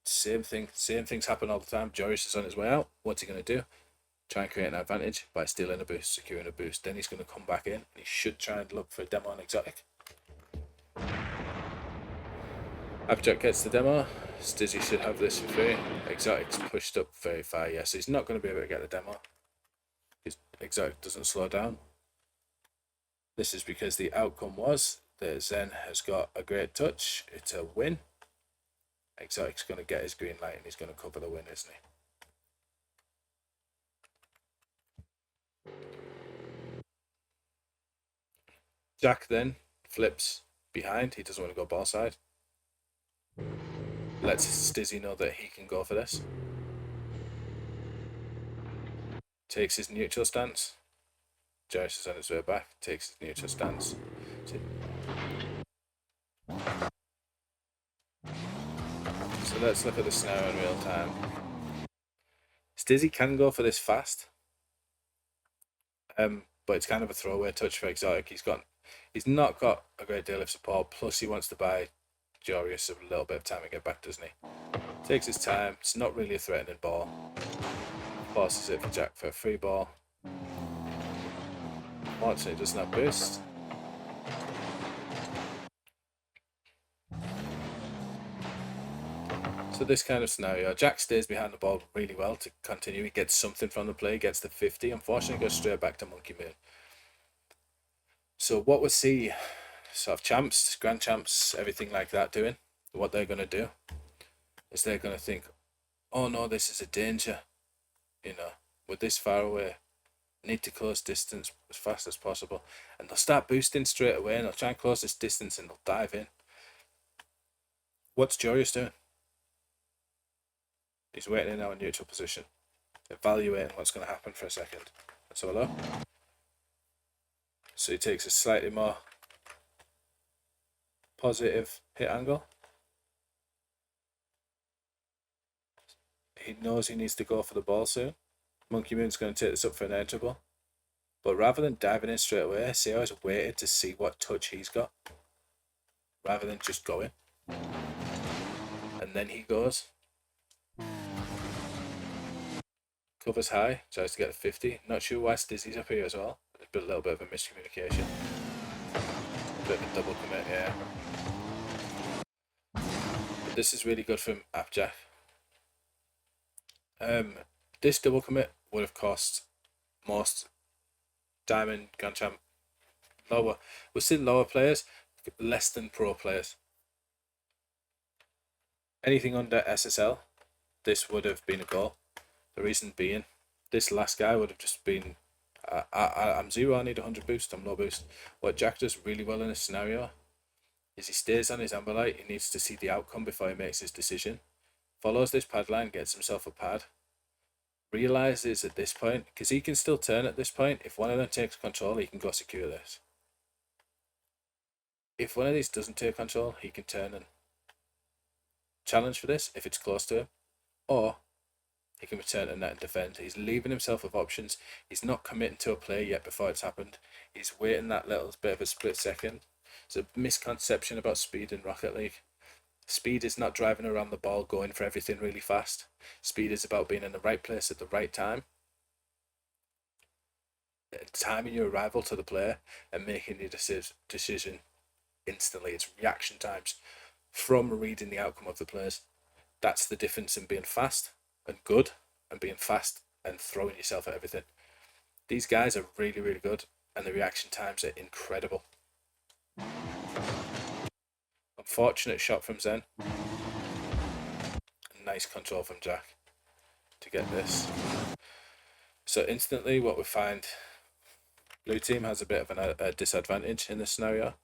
same thing. Same things happen all the time. Jarius is on his way out. What's he going to do? Try and create an advantage by stealing a boost, securing a boost. Then he's going to come back in. And he should try and look for a demo on exotic. Abjack gets the demo. Stizzy should have this for free. Exotic's pushed up very far, yes. So he's not going to be able to get the demo. His exotic doesn't slow down. This is because the outcome was that Zen has got a great touch. It's a win. Exotic's going to get his green light and he's going to cover the win, isn't he? Jack then flips behind. He doesn't want to go ball side. Lets Stizzy know that he can go for this. Takes his neutral stance. Jarius is on his way back. Takes his neutral stance. So let's look at the scenario in real time. Stizzy can go for this fast. But it's kind of a throwaway touch for exotic. He's not got a great deal of support. Plus he wants to buy Jarius a little bit of time to get back, doesn't he? Takes his time. It's not really a threatening ball. Forces it for Jack for a free ball. Fortunately, doesn't have boost. So this kind of scenario, Jack stays behind the ball really well to continue. He gets something from the play, gets the 50. Unfortunately, goes straight back to Monkey Moon. So what we see sort of champs, grand champs, everything like that doing, what they're going to do is they're going to think, oh no, this is a danger. You know, we're this far away. Need to close distance as fast as possible. And they'll start boosting straight away and they'll try and close this distance and they'll dive in. What's Jarius doing? He's waiting in our neutral position, evaluating what's going to happen for a second. Let's have a look. So he takes a slightly more positive hit angle. He knows he needs to go for the ball soon. Monkey Moon's going to take this up for an air dribble. But rather than diving in straight away, see how he's waited to see what touch he's got. Rather than just going. And then he goes. Covers high, tries to get a 50. Not sure why Stizzy's up here as well. A little bit of a miscommunication. A bit of a double commit, yeah. But this is really good from Appjack. This double commit would have cost most Diamond, Grand Champ, lower. We're still lower players, less than pro players. Anything under SSL, this would have been a goal. The reason being, this last guy would have just been, I'm 0, I need 100 boost, I'm low boost. What Jack does really well in this scenario is he stays on his amber light. He needs to see the outcome before he makes his decision. Follows this pad line, gets himself a pad. Realizes at this point, because he can still turn at this point, if one of them takes control, he can go secure this. If one of these doesn't take control, he can turn and challenge for this if it's close to him, or he can return to net and defend. He's leaving himself with options. He's not committing to a play yet before it's happened. He's waiting that little bit of a split second. It's a misconception about speed in Rocket League. Speed is not driving around the ball, going for everything really fast. Speed is about being in the right place at the right time, timing your arrival to the player, and making your decision instantly. It's reaction times from reading the outcome of the players. That's the difference in being fast and good and being fast and throwing yourself at everything. These guys are really, really good, and the reaction times are incredible. Unfortunate shot from Zen. Nice control from Jack to get this. So instantly what we find, blue team has a bit of a disadvantage in this scenario.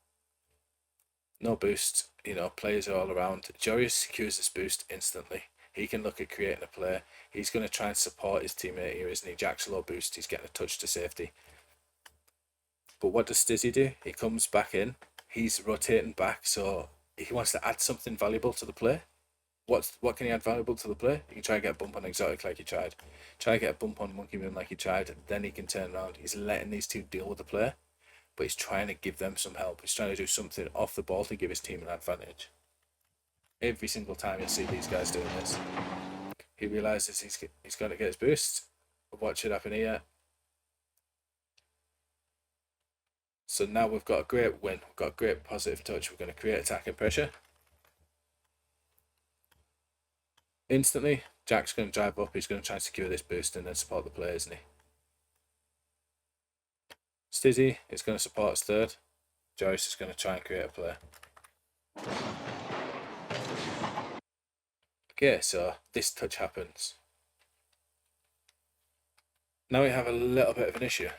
no boost, you know, players are all around. Jorius secures this boost instantly. He can look at creating a play. He's going to try and support his teammate here, isn't he? Jack's low boost, he's getting a touch to safety. But what does Stizzy do? He comes back in, he's rotating back, so he wants to add something valuable to the play. What can he add valuable to the play? He can try and get a bump on Exotic like he tried. Try and get a bump on Monkey Moon like he tried. Then he can turn around. He's letting these two deal with the play, but he's trying to give them some help. He's trying to do something off the ball to give his team an advantage. Every single time you see these guys doing this, he realizes he's got to get his boost. What should happen here? So now we've got a great win. We've got a great positive touch. We're going to create attacking pressure. Instantly, Jack's going to drive up. He's going to try and secure this boost and then support the play, isn't he? Stizzy is going to support his third. Joyce is going to try and create a play. Okay, so this touch happens. Now we have a little bit of an issue.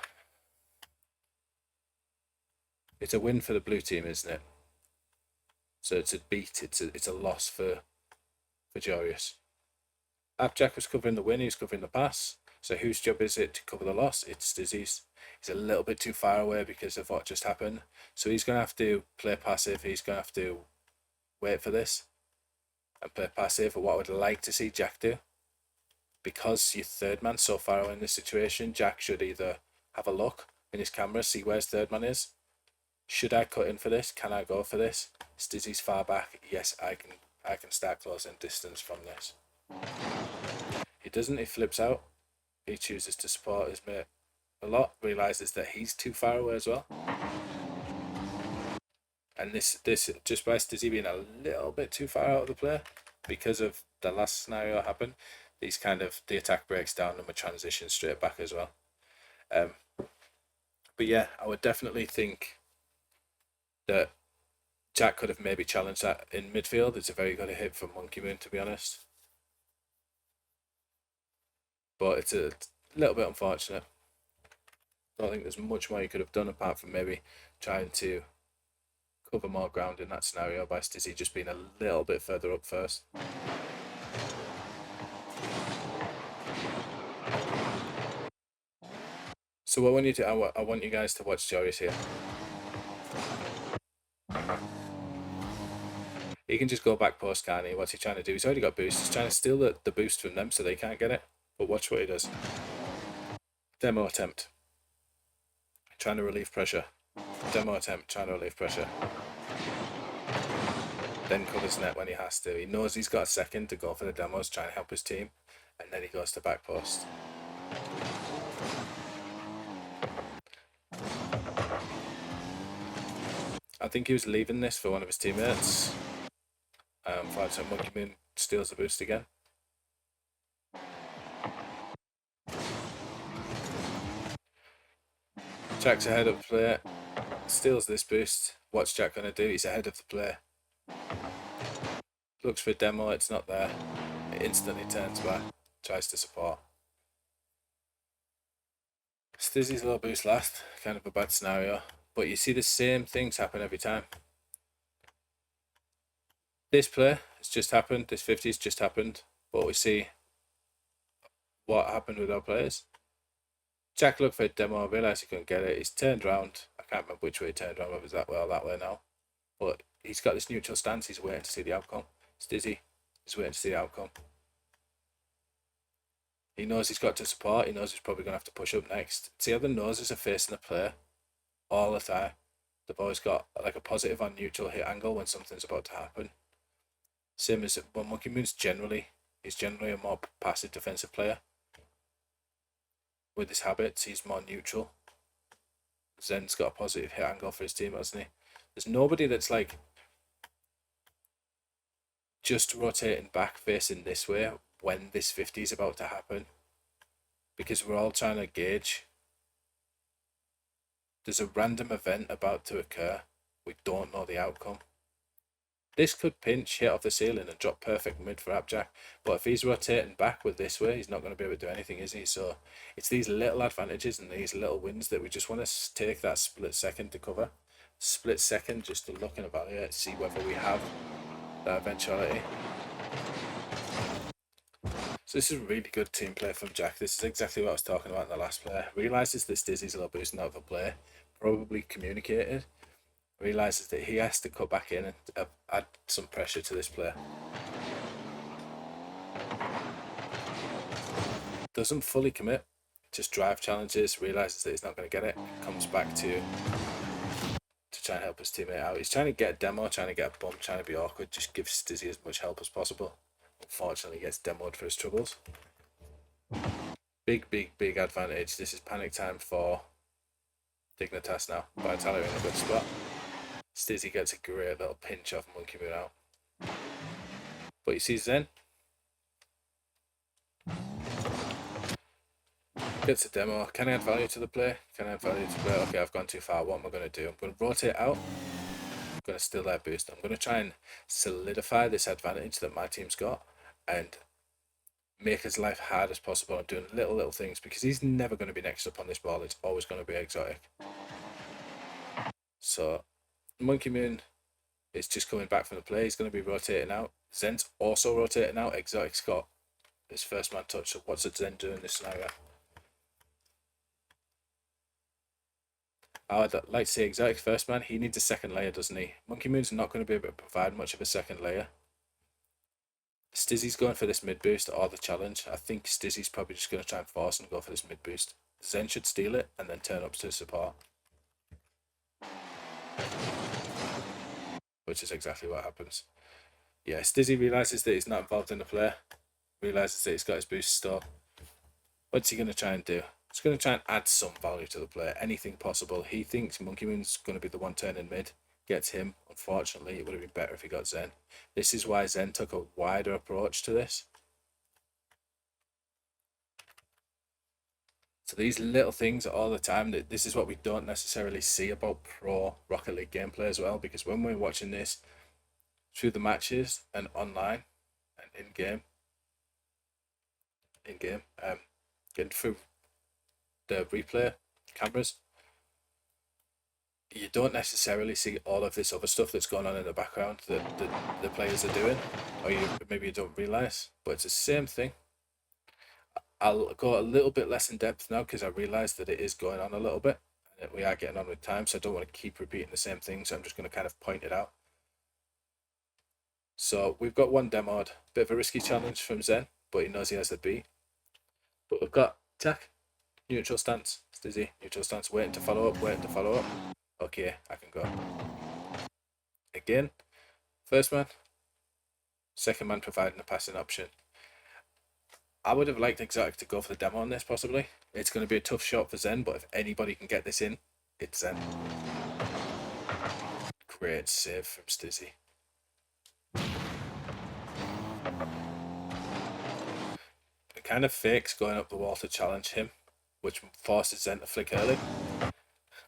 It's a win for the blue team, isn't it? So it's a beat. It's a loss for Jorius. Abjack was covering the win. He was covering the pass. So whose job is it to cover the loss? It's Stizzy's. He's a little bit too far away because of what just happened. So he's going to have to play passive. He's going to have to wait for this and play passive. What I would like to see Jack do, because your third man's so far away in this situation, Jack should either have a look in his camera, see where his third man is. Should I cut in for this? Can I go for this? Stizzy's far back. Yes, I can start closing distance from this. He doesn't. He flips out. He chooses to support his mate a lot. Realizes that he's too far away as well. And this just by Stizzy being a little bit too far out of the play, because of the last scenario happened, the attack breaks down and we transition straight back as well. But yeah, I would definitely think that Jack could have maybe challenged that in midfield. It's a very good hit from Monkey Moon, to be honest. But it's a little bit unfortunate. I don't think there's much more you could have done apart from maybe trying to cover more ground in that scenario by Stizzy just being a little bit further up first. So what I want you to, I want you guys to watch Joris here. He can just go back post, can't he? What's he trying to do? He's already got boost. He's trying to steal the boost from them so they can't get it. But watch what he does. Demo attempt. Trying to relieve pressure. Demo attempt, trying to relieve pressure. Then covers net when he has to. He knows he's got a second to go for the demos, trying to help his team. And then he goes to back post. I think he was leaving this for one of his teammates. So Monkey Moon steals the boost again. Jack's ahead of the play. Steals this boost. What's Jack going to do? He's ahead of the play. Looks for a demo. It's not there. It instantly turns back. Tries to support. Stizzy's low boost last. Kind of a bad scenario. But you see the same things happen every time. This play has just happened. This 50's just happened. But we see what happened with our players. Jack looked for a demo, realised he couldn't get it. He's turned around. I can't remember which way he turned around, whether it was that way or that way now. But he's got this neutral stance. He's waiting to see the outcome. Stizzy is waiting to see the outcome. He knows he's got to support. He knows he's probably going to have to push up next. See how the noses are facing the player all the time. They've always got like a positive on neutral hit angle when something's about to happen. Same as when Monkey Moon's he's generally a more passive defensive player. With his habits, he's more neutral. Zen's got a positive hit angle for his team, hasn't he? There's nobody that's like just rotating back facing this way when this 50 is about to happen, because we're all trying to gauge. There's a random event about to occur. We don't know the outcome. This could pinch, hit off the ceiling and drop perfect mid for Abjack. But if he's rotating backward this way, he's not going to be able to do anything, is he? So it's these little advantages and these little wins that we just want to take that split second to cover. split second just to look and evaluate, see whether we have that eventuality. So this is really good team play from Jack. This is exactly what I was talking about in the last play. Realises this Dizzy's a little boosting out of the play. Probably communicated. Realises that he has to cut back in and add some pressure to this play. Doesn't fully commit. Just drive challenges. Realises that he's not going to get it. Comes back to try and help his teammate out. He's trying to get a demo, trying to get a bump, trying to be awkward. Just gives Dizzy as much help as possible. Unfortunately, he gets demoed for his troubles. Big advantage. This is panic time for Dignitas now. Vitality in a good spot. Stizzy gets a great little pinch off Monkey Moon out. But you see Zen gets a demo. Can I add value to the play? Can I add value to the play? Okay, I've gone too far. What am I going to do? I'm going to rotate out. I'm going to steal their boost. I'm going to try and solidify this advantage that my team's got and make his life hard as possible. I'm doing little things because he's never going to be next up on this ball. It's always going to be exotic. So Monkey Moon is just coming back from the play. He's going to be rotating out. Zen's also rotating out. Exotic's got his first man touch. So what's Zen doing in this scenario? I would like to say Exotic first man. He needs a second layer, doesn't he? Monkey Moon's not going to be able to provide much of a second layer. Stizzy's going for this mid boost or the challenge. I think Stizzy's probably just going to try and force and go for this mid boost. Zen should steal it and then turn up to support. Which is exactly what happens. Yeah, Stizzy realises that he's not involved in the play. Realises that he's got his boost still. What's he going to try and do? He's going to try and add some value to the play. Anything possible. He thinks Monkey Moon's going to be the one turning mid. Gets him. Unfortunately, it would have been better if he got Zen. This is why Zen took a wider approach to this. So these little things all the time, this is what we don't necessarily see about pro Rocket League gameplay as well, because when we're watching this through the matches and online and in-game, getting through the replay cameras, you don't necessarily see all of this other stuff that's going on in the background that the players are doing, or maybe you don't realise, but it's the same thing. I'll go a little bit less in depth now because I realise that it is going on a little bit and that we are getting on with time, so I don't want to keep repeating the same thing, so I'm just going to kind of point it out. So we've got one demoed, bit of a risky challenge from Zen, but he knows he has the B. But we've got Jack, neutral stance, Stizzy, neutral stance, waiting to follow up. Okay, I can go. Again, first man, second man providing a passing option. I would have liked Exotic to go for the demo on this, possibly. It's going to be a tough shot for Zen, but if anybody can get this in, it's Zen. Great save from Stizzy. It kind of fakes going up the wall to challenge him, which forces Zen to flick early.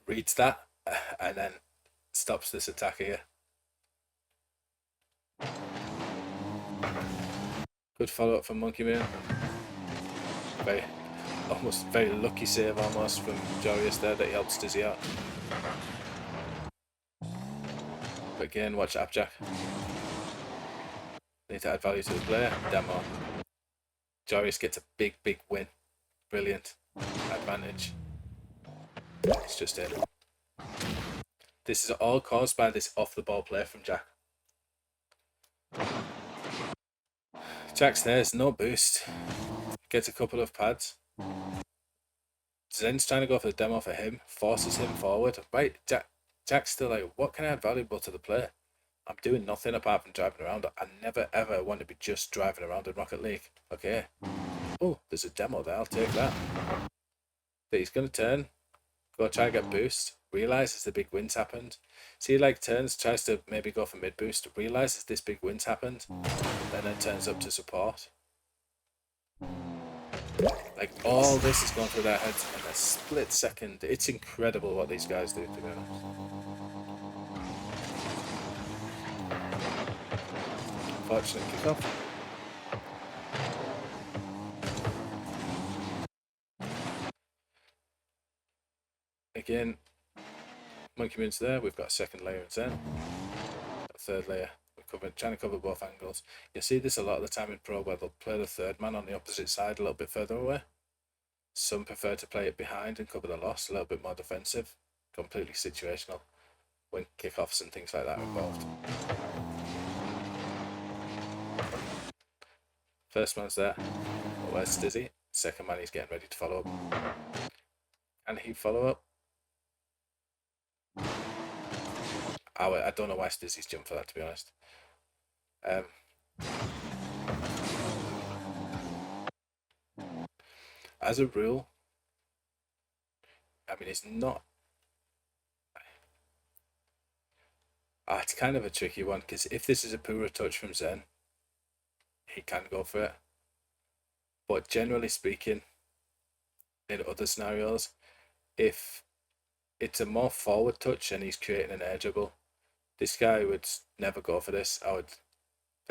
Reads that, and then stops this attack here. Good follow up from Monkey Moon. Very lucky save almost from Jarius there that he helped Stizzy out. But again, watch Appjack. Need to add value to the player. Demo. Jarius gets a big win. Brilliant. Advantage. It's just in. This is all caused by this off the ball play from Jack. Jack's there's no boost. Gets a couple of pads. Zen's trying to go for the demo for him. Forces him forward. Right, Jack's still like, what can I add valuable to the play? I'm doing nothing apart from driving around. I never ever want to be just driving around in Rocket League. Okay. Oh, there's a demo there. I'll take that. But he's going to turn. Go try and get boost. Realises the big wins happened. See, like turns, tries to maybe go for mid boost. Realises this big wins happened. And then turns up to support. Like all this is going through their heads in a split second. It's incredible what these guys do, to be honest. Unfortunate kickoff. Again, Monkey Moon's there. We've got a second layer in Zen. A third layer. We're trying to cover both angles. You see this a lot of the time in Pro where they'll play the third man on the opposite side a little bit further away. Some prefer to play it behind and cover the loss, a little bit more defensive. Completely situational when kickoffs and things like that are involved. First man's there. Where's Stizzy? Second man, he's getting ready to follow up. Can he follow up? I don't know why Stizzy's jumped for that, to be honest. As a rule, I mean, it's not. It's kind of a tricky one because if this is a Pura touch from Zen, he can go for it. But generally speaking, in other scenarios, if it's a more forward touch and he's creating an air dribble, this guy would never go for this. I would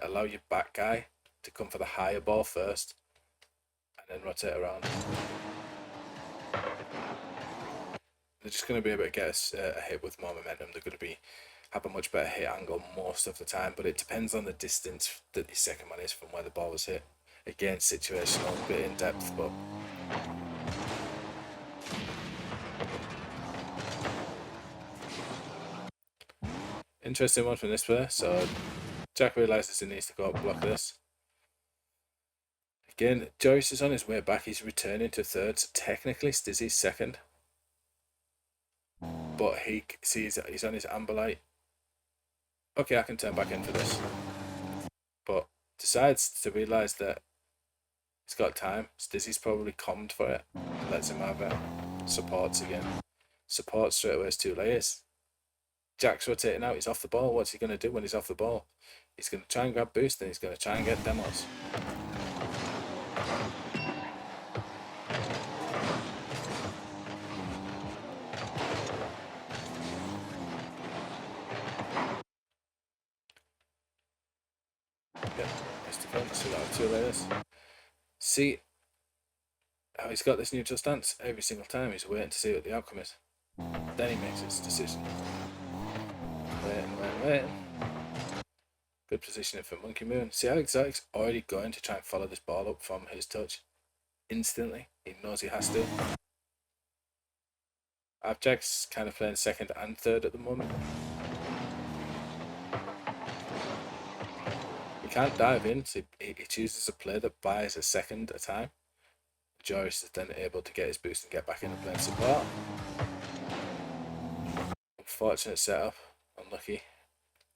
allow your back guy to come for the higher ball first and then rotate around. They're just going to be able to get us a hit with more momentum. They're going to have a much better hit angle most of the time, but it depends on the distance that the second man is from where the ball was hit. Again, situational, a bit in depth, but interesting one from this player. So Jack realises he needs to go up and block this. Again, Joyce is on his way back. He's returning to third, so technically Stizzy's second. But he sees he's on his amber light. Okay, I can turn back in for this. But decides to realise that he's got time. Stizzy's probably calmed for it. Lets him have it. Supports again. Supports straight away as 2 layers. Jack's rotating out. He's off the ball. What's he going to do when he's off the ball? He's going to try and grab boost and he's going to try and get demos. So that have 2 layers. See how he's got this neutral stance every single time. He's waiting to see what the outcome is. Then he makes his decision. Waiting. Good positioning for Monkey Moon. See how Exotic's already going to try and follow this ball up from his touch. Instantly. He knows he has to. Abjack's kind of playing second and third at the moment. Can't dive in, so he chooses a play that buys a second at a time. Joris is then able to get his boost and get back in and play support. Unfortunate setup, unlucky.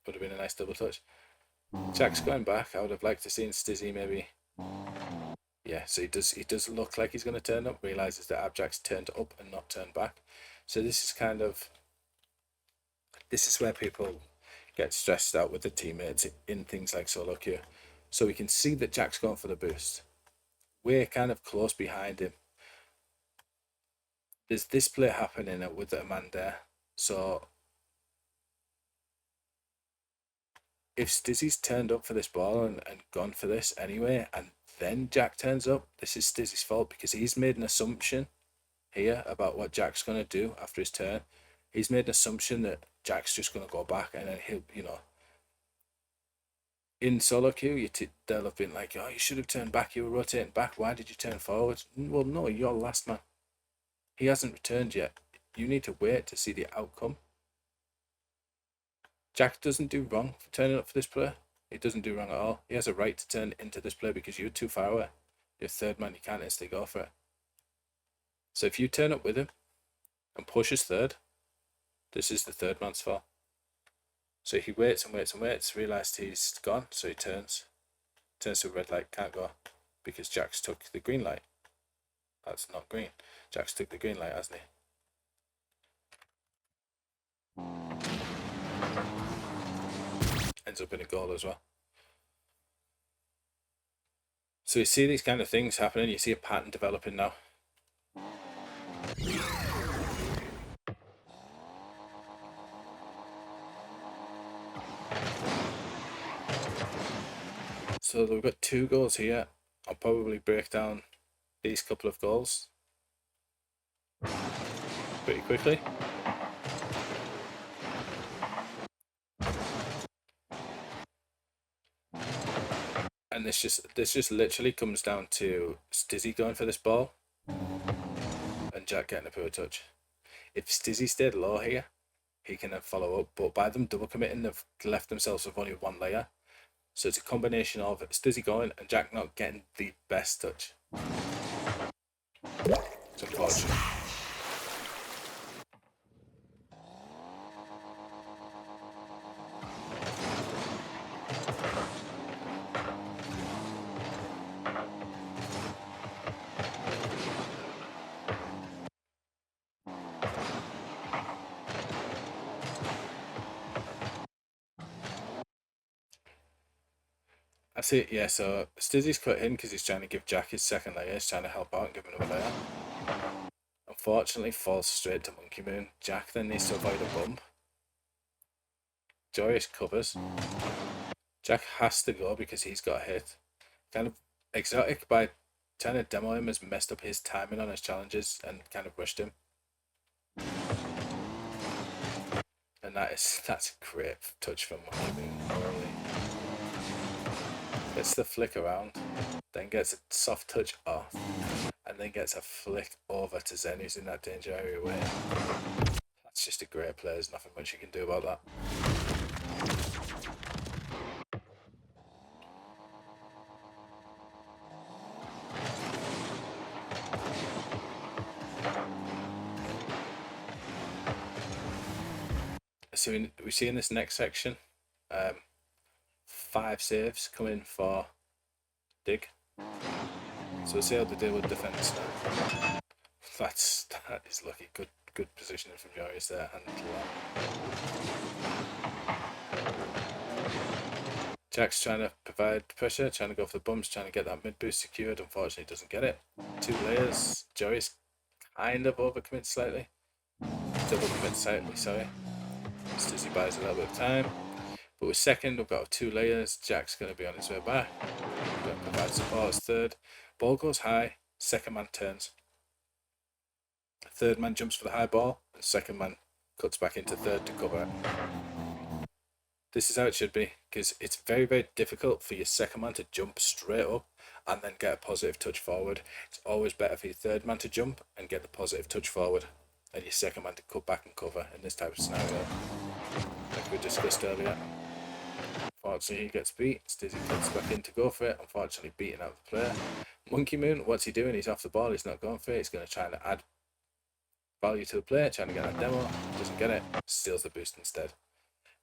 Would have been a nice double touch. Jack's going back. I would have liked to see Stizzy maybe. Yeah, so he does look like he's going to turn up. Realizes that Abjack's turned up and not turned back. So this is where people get stressed out with the teammates in things like solo queue. So we can see that Jack's going for the boost. We're kind of close behind him. There's this play happening with the man there. So if Stizzy's turned up for this ball and gone for this anyway, and then Jack turns up, this is Stizzy's fault because he's made an assumption here about what Jack's going to do after his turn. He's made an assumption that Jack's just going to go back and then he'll, in solo queue, they'll have been like, oh, you should have turned back, you were rotating back, why did you turn forward? Well, no, you're last man. He hasn't returned yet. You need to wait to see the outcome. Jack doesn't do wrong for turning up for this player. He doesn't do wrong at all. He has a right to turn into this player because you're too far away. You're third man, you can't instantly go for it. So if you turn up with him and pushes third, this is the third man's fault. So he waits and waits and waits, realised he's gone, so he turns to a red light, can't go, because Jack's took the green light. That's not green. Jack's took the green light, hasn't he? Ends up in a goal as well. So you see these kind of things happening, you see a pattern developing now. So we've got 2 goals here. I'll probably break down these couple of goals pretty quickly. And this just literally comes down to Stizzy going for this ball and Jack getting a poor touch. If Stizzy stayed low here, he can then follow up, but by them double committing, they've left themselves with only one layer. So it's a combination of Stizzy going and Jack not getting the best touch. It's unfortunate. That's it, yeah. So Stizzy's cut in because he's trying to give Jack his second layer. He's trying to help out and give him another layer. Unfortunately, falls straight to Monkey Moon. Jack then needs to avoid a bump. Joyous covers. Jack has to go because he's got hit. Kind of Exotic, by trying to demo him, has messed up his timing on his challenges and kind of rushed him. And that's a great touch from Monkey Moon. Holy. Gets the flick around, then gets a soft touch off, and then gets a flick over to Zen, who's in that danger area way. That's just a great play. There's nothing much you can do about that. So we see in this next section, 5 saves come in for Dig. So we'll see how they deal with defence now. That is lucky. Good positioning from Joris there. Jack's trying to provide pressure, trying to go for the bumps, trying to get that mid boost secured. Unfortunately, doesn't get it. 2 layers. Joris kind of overcommits slightly. Double commits slightly, sorry. Stizzy buys a little bit of time. But with second, we've got 2 layers. Jack's going to be on his way back. Going to provide support as third. Ball goes high. Second man turns. Third man jumps for the high ball. And second man cuts back into third to cover it. This is how it should be. Because it's very, very difficult for your second man to jump straight up and then get a positive touch forward. It's always better for your third man to jump and get the positive touch forward. And your second man to cut back and cover in this type of scenario. Like we discussed earlier. Unfortunately, he gets beat. Stizzy cuts back in to go for it. Unfortunately, beaten out of the player. Monkey Moon, what's he doing? He's off the ball. He's not going for it. He's going to try and add value to the player, trying to get that demo. Doesn't get it. Steals the boost instead.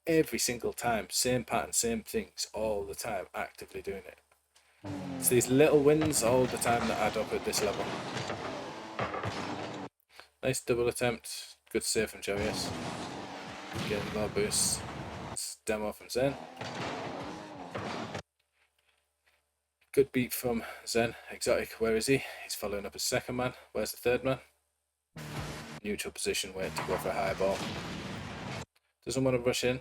Every single time, same pattern, same things, all the time, actively doing it. It's these little wins all the time that add up at this level. Nice double attempt. Good save from Jovius. Getting low boost. Demo from Zen. Good beat from Zen. Exotic, where is he? He's following up his second man. Where's the third man? Neutral position, waiting to go for a high ball. Doesn't want to rush in.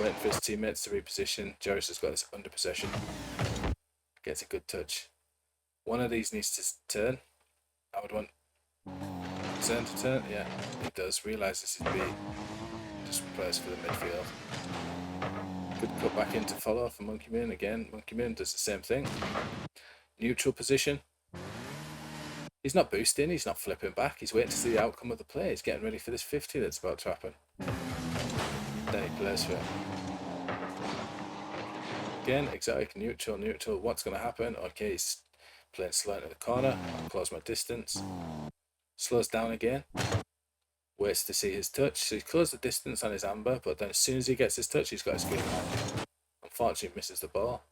Waiting for his teammates to reposition. Joris has got this under possession. Gets a good touch. One of these needs to turn. I would want Zen to turn. Yeah, he does. Realise this is B. Just plays for the midfield. Good cut back into follow for Monkey Moon again. Monkey Moon does the same thing. Neutral position. He's not boosting, he's not flipping back. He's waiting to see the outcome of the play. He's getting ready for this 50 that's about to happen. Then he plays for it. Again, exotic, neutral, neutral. What's going to happen? Okay, he's playing slow into the corner. I'll close my distance. Slows down again. Waits to see his touch. So he's closed the distance on his amber, but then as soon as he gets his touch, he's got his green light. Unfortunately, misses the ball.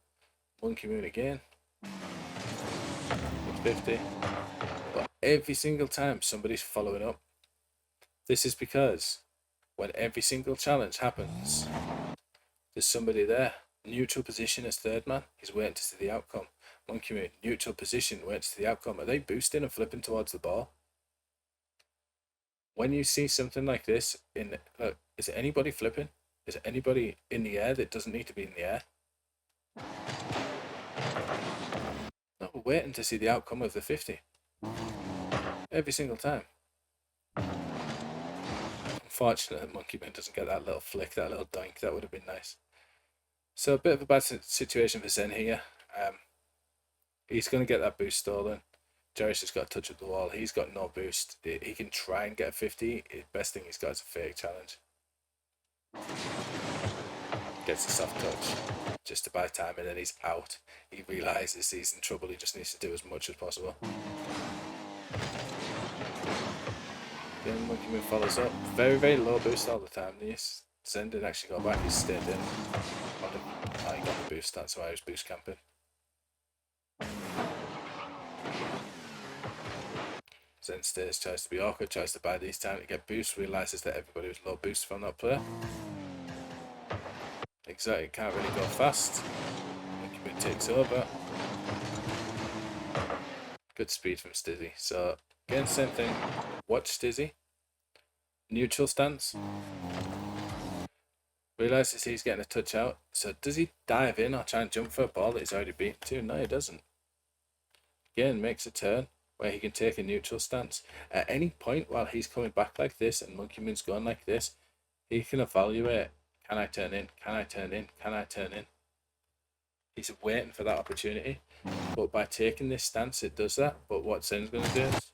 Monkey Moon again. 50. But every single time somebody's following up. This is because when every single challenge happens, there's somebody there. Neutral position as third man. He's waiting to see the outcome. Monkey Moon, neutral position, waiting to see the outcome. Are they boosting and flipping towards the ball? When you see something like this, is it anybody flipping? Is it anybody in the air that doesn't need to be in the air? No, we're waiting to see the outcome of the 50. Every single time. Unfortunately, Monkey Man doesn't get that little flick, that little doink. That would have been nice. So a bit of a bad situation for Zen here. He's going to get that boost stolen. Jarvis has got a touch of the wall. He's got no boost. He can try and get a 50. The best thing he's got is a fake challenge. Gets a soft touch just to buy time, and then he's out. He realises he's in trouble. He just needs to do as much as possible. Then Monkey Moon follows up. Very, very low boost all the time. Yes. Zen didn't actually go back. He stayed in. He got the boost. That's why he was boost camping. Zen stays, tries to be awkward, tries to buy these time to get boost, realises that everybody was low boost from that player. Exotic can't really go fast. Monkey Moon takes over. Good speed from Stizzy. So, again, same thing. Watch Stizzy. Neutral stance. Realises he's getting a touch out. So, does he dive in or try and jump for a ball that he's already beaten to? No, he doesn't. Again, makes a turn where he can take a neutral stance. At any point while he's coming back like this and Monkey Moon's going like this, he can evaluate, can I turn in, can I turn in, can I turn in? He's waiting for that opportunity. But by taking this stance, it does that. But what Zen's going to do is,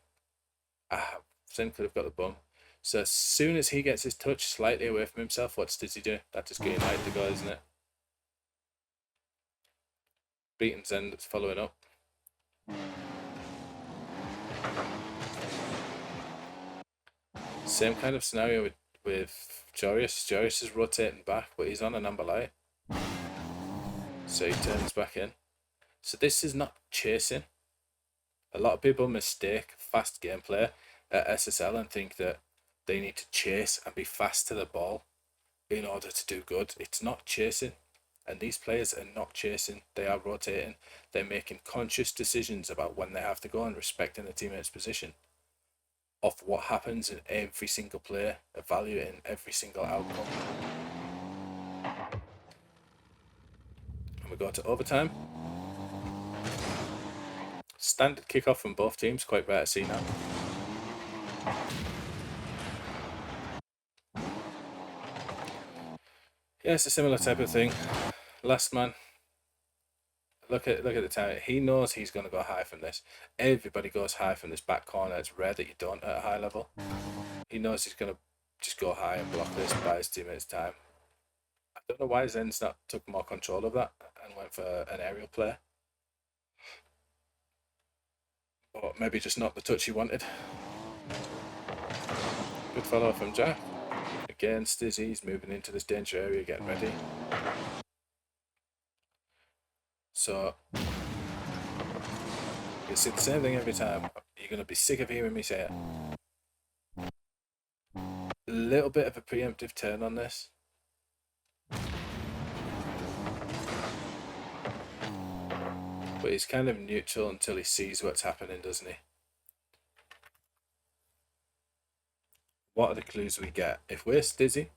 Zen could have got the bum. So as soon as he gets his touch slightly away from himself, what does he do? That just green light the goal, isn't it? Beating Zen that's following up. Same kind of scenario with Jorius. Jorius is rotating back, but he's on an amber light. So he turns back in. So this is not chasing. A lot of people mistake fast gameplay at SSL and think that they need to chase and be fast to the ball in order to do good. It's not chasing. And these players are not chasing. They are rotating. They're making conscious decisions about when they have to go and respecting the teammate's position. Of what happens in every single player, evaluating every single outcome. And we go to overtime. Standard kickoff from both teams, quite rare to see now. Yeah, it's a similar type of thing. Last man. Look at the time. He knows he's going to go high from this. Everybody goes high from this back corner. It's rare that you don't at a high level. He knows he's going to just go high and block this, buy his teammates time. I don't know why Zen's not took more control of that and went for an aerial play. Or maybe just not the touch he wanted. Good follow from Jack. Again, Stizzy's moving into this danger area, getting ready. So, you see the same thing every time. You're going to be sick of hearing me say it. A little bit of a preemptive turn on this. But he's kind of neutral until he sees what's happening, doesn't he? What are the clues we get? If we're Stizzy,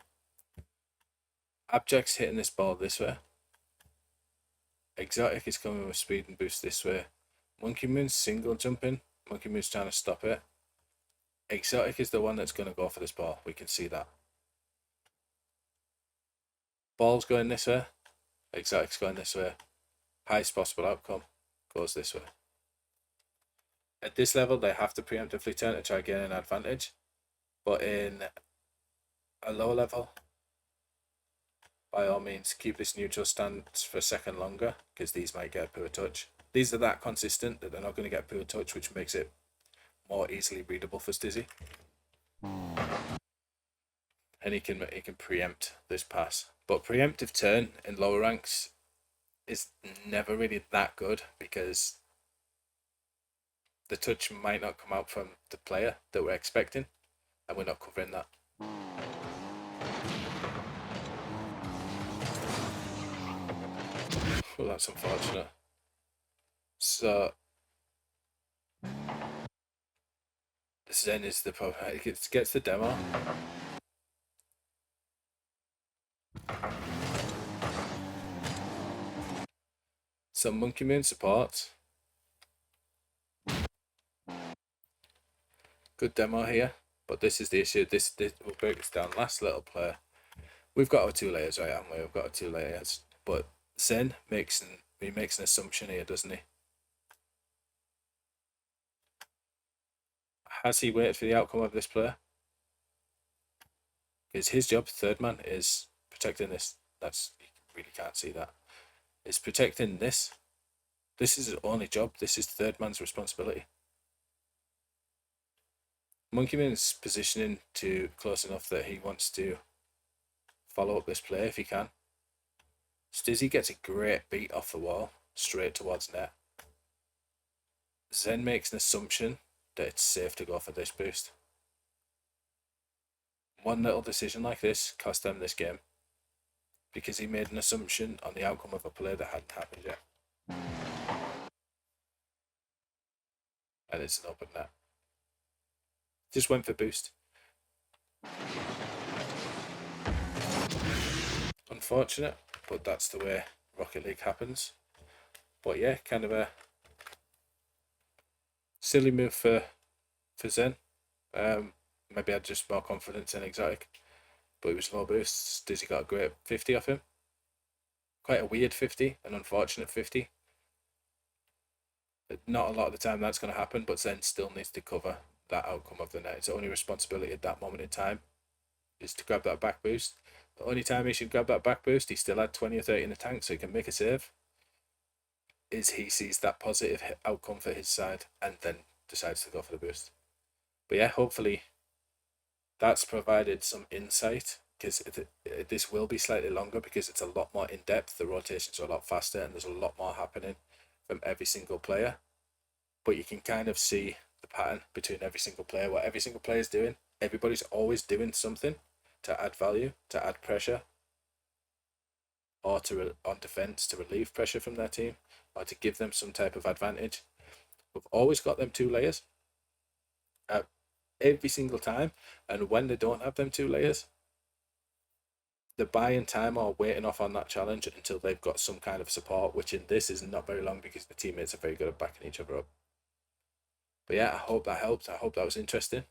Abject's hitting this ball this way. Exotic is coming with speed and boost this way. Monkey Moon's single jumping. Monkey Moon's trying to stop it. Exotic is the one that's going to go for this ball. We can see that. Ball's going this way. Exotic's going this way. Highest possible outcome goes this way. At this level, they have to preemptively turn to try gain an advantage. But in a lower level, by all means, keep this neutral stance for a second longer, because these might get a poor touch. These are that consistent that they're not going to get poor touch, which makes it more easily readable for Stizzy. And he can preempt this pass. But preemptive turn in lower ranks is never really that good, because the touch might not come out from the player that we're expecting, and we're not covering that. Well, that's unfortunate. So Zen is the problem. It gets the demo. So Monkey Moon support. Good demo here, but this is the issue. This we'll break this down. Last little player. We've got our 2 layers, right, haven't we? We've got our 2 layers, but Zen makes He makes an assumption here, doesn't he? Has he waited for the outcome of this player? Because his job, third man, is protecting this. That's, you really can't see that. It's protecting this. This is his only job. This is third man's responsibility. Monkeyman's positioning to close enough that he wants to follow up this play if he can. Stizzy gets a great beat off the wall, straight towards net. Zen makes an assumption that it's safe to go for this boost. One little decision like this cost them this game, because he made an assumption on the outcome of a play that hadn't happened yet. And it's an open net. Just went for boost. Unfortunate, but that's the way Rocket League happens. But yeah, kind of a silly move for Zen. Maybe I had just more confidence in Exotic, but it was low boosts. Dizzy got a great 50 off him. Quite a weird 50, an unfortunate 50. Not a lot of the time that's going to happen, but Zen still needs to cover that outcome of the net. His only responsibility at that moment in time is to grab that back boost. The only time he should grab that back boost, he still had 20 or 30 in the tank, so he can make a save, is he sees that positive outcome for his side and then decides to go for the boost. But yeah, hopefully that's provided some insight, because this will be slightly longer because it's a lot more in depth. The rotations are a lot faster and there's a lot more happening from every single player. But you can kind of see the pattern between every single player, what every single player is doing. Everybody's always doing something to add value, to add pressure, or on defense to relieve pressure from their team, or to give them some type of advantage. We've always got them 2 layers every single time, and when they don't have them 2 layers, they're buying time or waiting off on that challenge until they've got some kind of support, which in this is not very long because the teammates are very good at backing each other up. But yeah, I hope that helped. I hope that was interesting.